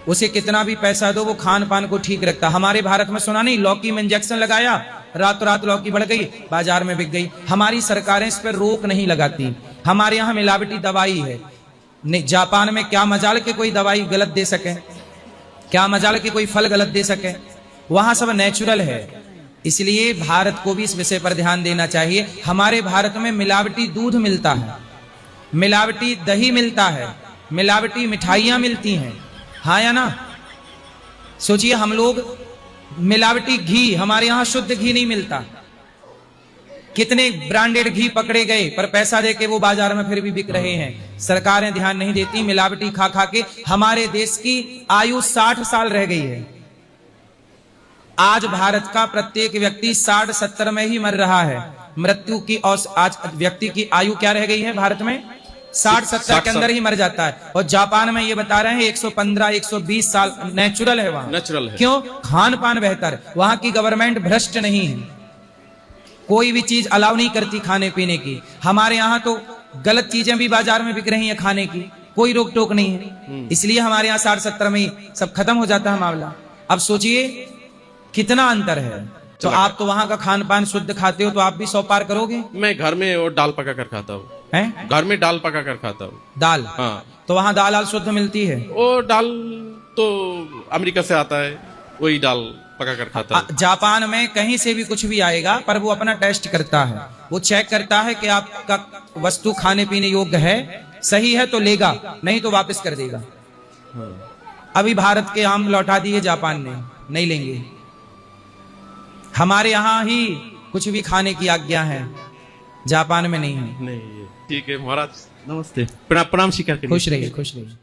उसे कितना भी पैसा दो वो खान पान को ठीक रखता। हमारे भारत में सुना नहीं, लौकी में इंजेक्शन लगाया, रातों रात लौकी बढ़ गई, बाजार में बिक गई। हमारी सरकारें इस पर रोक नहीं लगाती। हमारे यहाँ मिलावटी दवाई है। जापान में क्या मजाल के कोई दवाई गलत दे सके, क्या मजाल के कोई फल गलत दे सके, वहां सब नेचुरल है। इसलिए भारत को भी इस विषय पर ध्यान देना चाहिए। हमारे भारत में मिलावटी दूध मिलता है, मिलावटी दही मिलता है, मिलावटी मिठाइयां मिलती हैं, हाँ या ना? सोचिए, हम लोग मिलावटी घी, हमारे यहाँ शुद्ध घी नहीं मिलता। कितने ब्रांडेड घी पकड़े गए, पर पैसा देके वो बाजार में फिर भी बिक रहे हैं। सरकारें ध्यान नहीं देती, मिलावटी खा खा के हमारे देश की आयु 60 साल रह गई है। आज भारत का प्रत्येक व्यक्ति 60-70 में ही मर रहा है। मृत्यु की और आज व्यक्ति की आयु क्या रह गई है भारत में? 60-70 के अंदर ही मर जाता है। और जापान में ये बता रहे हैं 115-120 साल नेचुरल है वहां। नेचुरल है। क्यों? खान पान बेहतर, वहां की गवर्नमेंट भ्रष्ट नहीं है, कोई भी चीज अलाउ नहीं करती खाने पीने की। हमारे यहाँ तो गलत चीजें भी बाजार में बिक रही हैं खाने की, कोई रोक टोक नहीं है। इसलिए हमारे यहाँ 60-70 में ही सब खत्म हो जाता है मामला। अब सोचिए कितना अंतर है। तो आप तो वहाँ का खान पान शुद्ध खाते हो, तो आप भी 100 पार करोगे। मैं घर में वो दाल पका कर खाता हूँ। हैं? घर में दाल पका कर खाता हूँ। दाल? हाँ। तो वहाँ दाल आल शुद्ध मिलती है? वो दाल तो अमेरिका से आता है, वही दाल पका कर खाता है। जापान में कहीं से भी कुछ भी आएगा, पर वो अपना टेस्ट करता है, वो चेक करता है कि आपका वस्तु खाने पीने योग्य है, सही है तो लेगा, नहीं तो वापस कर देगा। अभी भारत के आम लौटा दिए जापान ने, नहीं लेंगे। हमारे यहाँ ही कुछ भी खाने की आज्ञा है, जापान में नहीं है। नहीं, ठीक है महाराज, नमस्ते, प्रणाम स्वीकार करिए। खुश रहिए, खुश रहिए।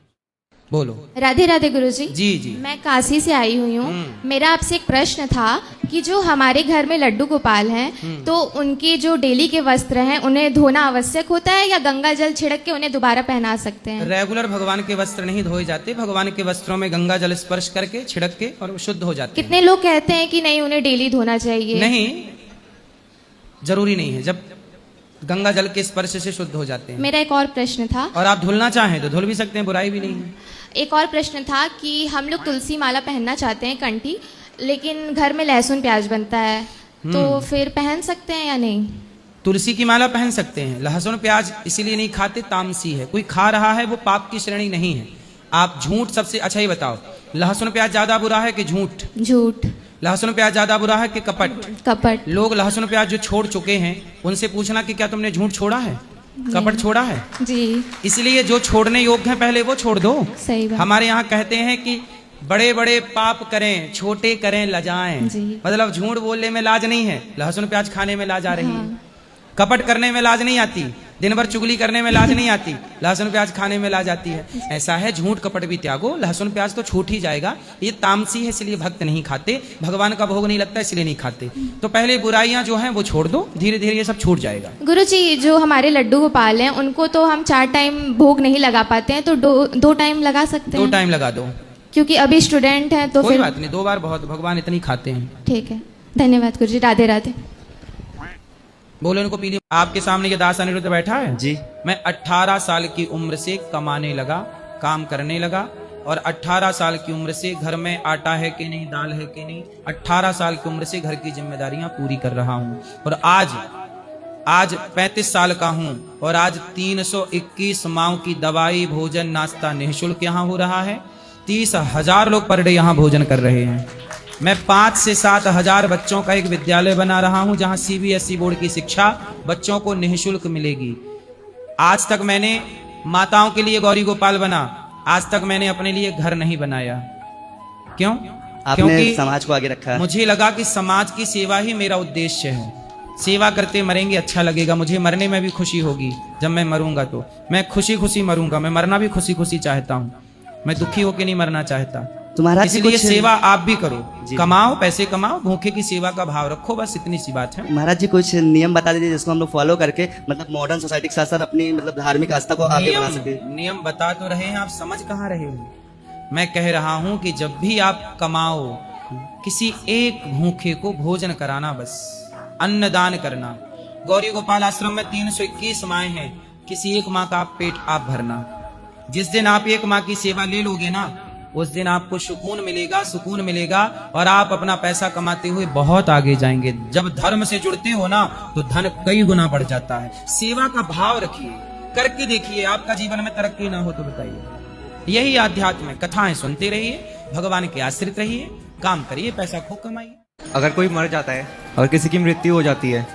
बोलो। राधे राधे गुरुजी। जी जी। मैं काशी से आई हुई हूँ। मेरा आपसे एक प्रश्न था कि जो हमारे घर में लड्डू गोपाल हैं, तो उनके जो डेली के वस्त्र हैं उन्हें धोना आवश्यक होता है या गंगा जल छिड़क के उन्हें दोबारा पहना सकते हैं? रेगुलर भगवान के वस्त्र नहीं धोए जाते, भगवान के वस्त्रों में गंगा जल स्पर्श करके छिड़क के और शुद्ध हो जाते। कितने लोग कहते हैं कि नहीं उन्हें डेली धोना चाहिए? नहीं, जरूरी नहीं है, जब गंगा जल के स्पर्श से शुद्ध हो जाते हैं। मेरा एक और प्रश्न था। और आप धुलना चाहें तो धुल भी सकते हैं, बुराई भी नहीं है। एक और प्रश्न था कि हम लोग तुलसी माला पहनना चाहते हैं कंठी, लेकिन घर में लहसुन प्याज बनता है, तो फिर पहन सकते हैं या नहीं? तुलसी की माला पहन सकते हैं, लहसुन प्याज इसीलिए नहीं खाते, तामसी है। कोई खा रहा है वो पाप की श्रेणी नहीं है। आप झूठ सबसे अच्छा ही बताओ, लहसुन प्याज ज्यादा बुरा है कि झूठ? झूठ। लहसुन प्याज ज्यादा बुरा है कि कपट? कपट। लोग लहसुन प्याज जो छोड़ चुके हैं उनसे पूछना कि क्या तुमने झूठ छोड़ा है, कपट छोड़ा है? जी। इसलिए जो छोड़ने योग्य है पहले वो छोड़ दो। सही बात। हमारे यहाँ कहते हैं कि बड़े बड़े पाप करें, छोटे करें लजाएं। मतलब झूठ बोलने में लाज नहीं है, लहसुन प्याज खाने में लाज आ रही है। कपट करने में लाज नहीं आती, दिन भर चुगली करने में लाज नहीं आती, लहसुन प्याज खाने में लाज आती है। ऐसा है, झूठ कपट भी त्यागो, लहसुन प्याज तो छूट ही जाएगा। ये तामसी है इसलिए भक्त नहीं खाते, भगवान का भोग नहीं लगता इसलिए नहीं खाते। तो पहले बुराइयां जो हैं वो छोड़ दो, धीरे धीरे ये सब छूट जाएगा। गुरुजी, जो हमारे लड्डू गोपाल हैं उनको तो हम 4 टाइम भोग नहीं लगा पाते हैं, तो 2 टाइम लगा सकते हैं? 2 टाइम लगा दो, क्योंकि अभी स्टूडेंट हैं तो कोई फिर बात नहीं, 2 बार बहुत, भगवान इतनी खाते हैं। ठीक है, धन्यवाद गुरुजी। राधे राधे। बोलो इनको पीली। आपके सामने ये दास अनिरुद्ध बैठा है जी। मैं 18 साल की उम्र से कमाने लगा, काम करने लगा, और 18 साल की उम्र से घर में आटा है कि नहीं, दाल है कि नहीं, 18 साल की उम्र से घर की जिम्मेदारियां पूरी कर रहा हूं। और आज 35 साल का हूं और आज 321 माओं की दवाई, भोजन, नाश्ता निःशुल्क यहाँ हो रहा है। 30,000 लोग पर डे यहाँ भोजन कर रहे हैं। मैं 5 से 7 हजार बच्चों का एक विद्यालय बना रहा हूं जहां CBSE बोर्ड की शिक्षा बच्चों को निःशुल्क मिलेगी। आज तक मैंने माताओं के लिए गौरी गोपाल बना, आज तक मैंने अपने लिए घर नहीं बनाया। क्यों? क्योंकि समाज को आगे रखा है। मुझे लगा कि समाज की सेवा ही मेरा उद्देश्य है। सेवा करते मरेंगे अच्छा लगेगा, मुझे मरने में भी खुशी होगी। जब मैं मरूंगा तो मैं खुशी खुशी मरूंगा, मैं मरना भी खुशी खुशी चाहता हूँ, मैं दुखी होकर नहीं मरना चाहता। तुम्हारा इसलिए सेवा आप भी करो, कमाओ, पैसे कमाओ, भूखे की सेवा का भाव रखो, बस इतनी सी बात है। महाराज जी कुछ नियम बता दीजिए जिसको हम लोग फॉलो करके मतलब मॉडर्न सोसाइटी के साथ साथ अपनी मतलब धार्मिक आस्था को आगे बढ़ा सके। नियम बता तो रहे हैं, आप समझ कहाँ रहे हो। मैं कह रहा हूं कि जब भी आप कमाओ, किसी एक भूखे को भोजन कराना, बस अन्नदान करना। गौरी गोपाल आश्रम में 321 माएँ हैं, किसी एक माँ का आप पेट आप भरना। जिस दिन आप एक माँ की सेवा ले लोगे ना, उस दिन आपको सुकून मिलेगा, सुकून मिलेगा, और आप अपना पैसा कमाते हुए बहुत आगे जाएंगे। जब धर्म से जुड़ते हो ना तो धन कई गुना बढ़ जाता है। सेवा का भाव रखिए, करके देखिए, आपका जीवन में तरक्की ना हो तो बताइए। यही आध्यात्म है। कथाएं सुनते रहिए, भगवान के आश्रित रहिए, काम करिए, पैसा खूब कमाइए। अगर कोई मर जाता है और किसी की मृत्यु हो जाती है,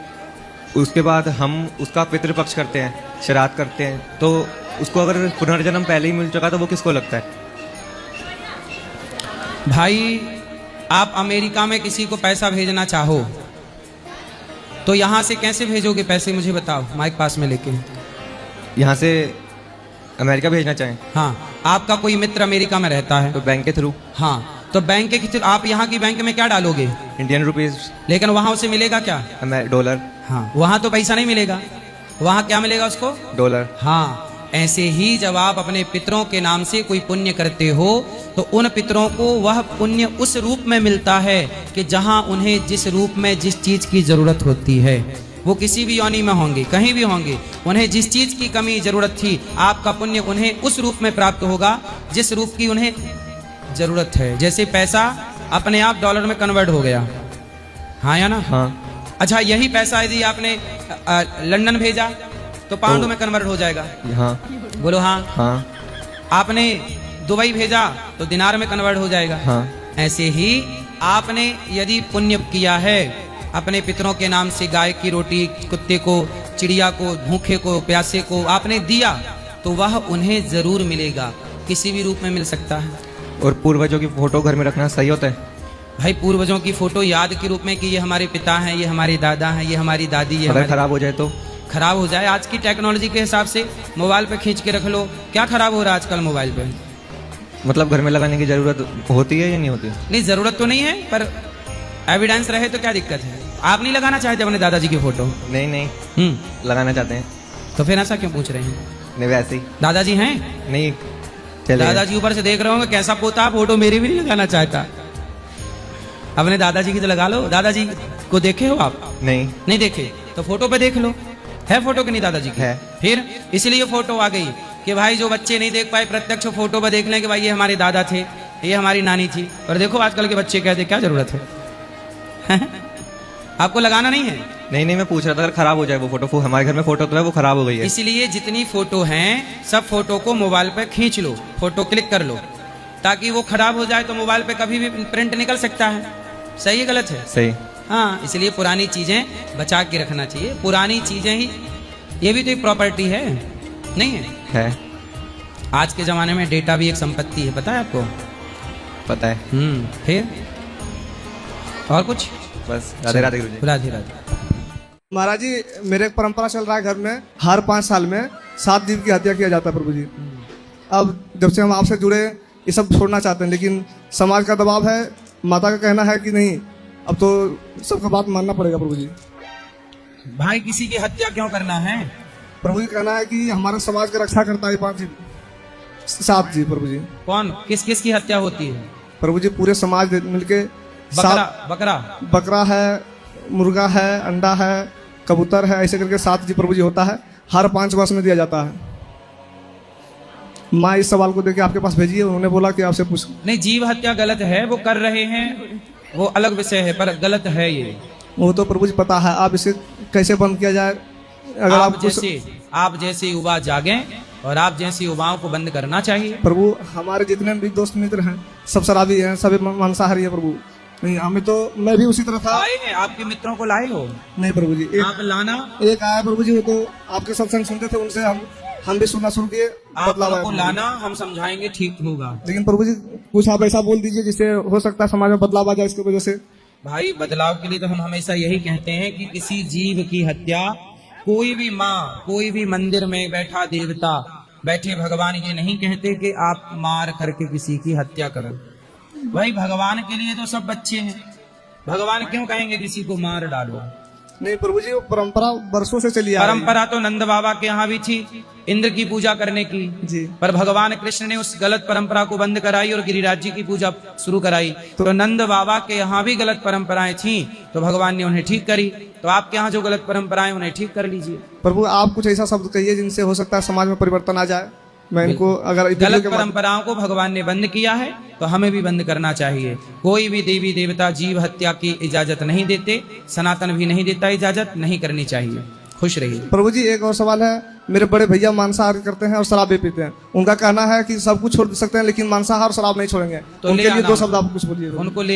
उसके बाद हम उसका पितृपक्ष करते हैं, श्राद्ध करते हैं, तो उसको अगर पुनर्जन्म पहले ही मिल चुका तो वो किसको लगता है? भाई, आप अमेरिका में किसी को पैसा भेजना चाहो तो यहां से कैसे भेजोगे पैसे, मुझे बताओ, माइक पास में लेके। यहाँ से अमेरिका भेजना चाहें? हाँ, आपका कोई मित्र अमेरिका में रहता है तो बैंक के थ्रू। हाँ, तो बैंक के थ्रू आप यहाँ की बैंक में क्या डालोगे? Indian rupees. लेकिन वहां उसे मिलेगा क्या? डॉलर। हाँ, वहां तो पैसा नहीं मिलेगा, वहां क्या मिलेगा उसको? डॉलर। हाँ, ऐसे ही जब आप अपने पितरों के नाम से कोई पुण्य करते हो तो उन पितरों को वह पुण्य उस रूप में मिलता है कि जहां उन्हें जिस रूप में जिस चीज की जरूरत होती है। वो किसी भी योनि में होंगे, कहीं भी होंगे, उन्हें जिस चीज की कमी जरूरत थी, आपका पुण्य उन्हें उस रूप में प्राप्त होगा जिस रूप की उन्हें जरूरत है। जैसे पैसा अपने आप डॉलर में कन्वर्ट हो गया, हाँ या ना? हाँ। अच्छा, यही पैसा यदि आपने लंदन भेजा तो पाउंड में कन्वर्ट हो जाएगा, हाँ। बोलो हाँ। हाँ। आपने दुबई भेजा तो दिनार में कन्वर्ट हो जाएगा। हाँ। ऐसे ही आपने यदि पुण्य किया है, अपने पितरों के नाम से गाय की रोटी, कुत्ते को, चिड़िया को, भूखे को, प्यासे को आपने दिया तो वह उन्हें जरूर मिलेगा, किसी भी रूप में मिल सकता है। और पूर्वजों की फोटो घर में रखना सही होता है? भाई पूर्वजों की फोटो याद के रूप में कि ये हमारे पिता हैं, ये हमारे दादा हैं, ये हमारी दादी है। अगर खराब हो जाए तो? खराब हो जाए, आज की टेक्नोलॉजी के हिसाब से मोबाइल पे खींच के रख लो। क्या खराब हो रहा है आजकल मोबाइल पे? मतलब घर में लगाने की जरूरत होती है या नहीं होती? नहीं, जरूरत तो नहीं है, पर एविडेंस रहे तो क्या दिक्कत है? आप नहीं लगाना चाहते अपने दादाजी की फोटो? नहीं नहीं, लगाना चाहते हैं। तो फिर ऐसा क्यों पूछ रहे हैं? नहीं, वैसे ही। दादाजी हैं? नहीं, चलिए। दादाजी ऊपर से देख रहे होंगे कैसा पोता, फोटो मेरी भी नहीं लगाना चाहता। अपने दादाजी की तो लगा लो। दादाजी को देखे हो आप? नहीं देखे तो फोटो पे देख लो, है फोटो कि नहीं दादाजी की? है। फिर इसलिए फोटो आ गई कि भाई जो बच्चे नहीं देख पाए प्रत्यक्ष फोटो पर देख लें कि भाई ये हमारे दादा थे, ये हमारी नानी थी। और देखो आजकल के बच्चे कहते क्या जरूरत है? आपको लगाना नहीं है? नहीं, मैं पूछ रहा था अगर खराब हो जाए वो फोटो, हमारे घर में फोटो तो है, वो खराब हो गई है। इसलिए जितनी फोटो हैं सब फोटो को मोबाइल पे खींच लो, फोटो क्लिक कर लो, ताकि वो खराब हो जाए तो मोबाइल पे कभी भी प्रिंट निकल सकता है। सही है गलत है? सही। हाँ, इसलिए पुरानी चीजें बचा के रखना चाहिए। पुरानी चीजें ही, ये भी तो एक प्रॉपर्टी है, नहीं है? है। आज के जमाने में डेटा भी एक संपत्ति है, पता है आपको? पता है। फिर और कुछ? बस राधे राधे गुरुजी। राधे राधे। महाराज जी, मेरे एक परंपरा चल रहा है घर में, हर 5 साल में 7 जीव की हत्या किया जाता है प्रभु जी। अब जब से हम आपसे जुड़े ये सब छोड़ना चाहते हैं, लेकिन समाज का दबाव है, माता का कहना है कि नहीं, अब तो सबका बात मानना पड़ेगा प्रभु जी। भाई किसी की हत्या क्यों करना है? प्रभु जी कहना है कि हमारे समाज का रक्षा करता है 5 जीव, 7 जीव प्रभु जी। कौन किस किस की हत्या होती है? प्रभु जी पूरे समाज मिलके बकरा है, मुर्गा है, अंडा है, कबूतर है, ऐसे करके 7 जीव प्रभु जी होता है, हर 5 वर्ष में दिया जाता है। माँ इस सवाल को देके आपके पास भेजी है, उन्होंने बोला कि आपसे पूछ। नहीं, जीव हत्या गलत है, वो कर रहे हैं, वो अलग विषय है, पर गलत है ये। वो तो प्रभु जी पता है, आप इसे कैसे बंद किया जाए? अगर आप जैसे युवा जागे और आप जैसे युवाओं को बंद करना चाहिए। प्रभु हमारे जितने भी दोस्त मित्र हैं सब शराबी हैं, सभी मांसाहारी है प्रभु। नहीं, हमें तो, मैं भी उसी तरह था। आए हैं, आपके मित्रों को लाए हो? नहीं प्रभु जी, आप लाना। एक आया प्रभु जी, वो तो आपके सत्संग सुनते थे, उनसे हम भी सुनना शुरू किए। आप को लाना, हम समझाएंगे, ठीक होगा। लेकिन प्रभु जी कुछ आप ऐसा बोल दीजिए जिससे हो सकता है समाज में बदलाव आ जाए इसकी वजह से। भाई बदलाव के लिए तो हम हमेशा यही कहते हैं कि किसी जीव की हत्या, कोई भी माँ, कोई भी मंदिर में बैठा देवता, बैठे भगवान ये नहीं कहते कि आप मार करके किसी की हत्या करो। भाई भगवान के लिए तो सब बच्चे हैं, भगवान क्यों कहेंगे किसी को मार डालो? नहीं प्रभु जी, वो परंपरा वर्षों से चली आ रही है। परंपरा तो नंद बाबा के यहाँ भी थी, इंद्र की पूजा करने की जी, पर भगवान कृष्ण ने उस गलत परंपरा को बंद कराई और गिरिराज जी की पूजा शुरू कराई। तो नंद बाबा के यहाँ भी गलत परंपराएं थी, तो भगवान ने उन्हें ठीक करी। तो आपके यहाँ जो गलत परंपराएं उन्हें ठीक कर लीजिए। प्रभु आप कुछ ऐसा शब्द कहिए जिनसे हो सकता है समाज में परिवर्तन आ जाए। मैं इनको, अगर गलत परंपराओं को भगवान ने बंद किया है तो हमें भी बंद करना चाहिए। कोई भी देवी देवता जीव हत्या की इजाजत नहीं देते, सनातन भी नहीं देता इजाजत, नहीं करनी चाहिए। खुश रहिए। प्रभु जी एक और सवाल है, मेरे बड़े भैया मांसाहार करते हैं और शराब भी पीते हैं, उनका कहना है कि सब कुछ छोड़ सकते हैं लेकिन मांसाहार और शराब नहीं छोड़ेंगे, तो उनके लिए 2 शब्द आप कुछ बोलिए। उनको ले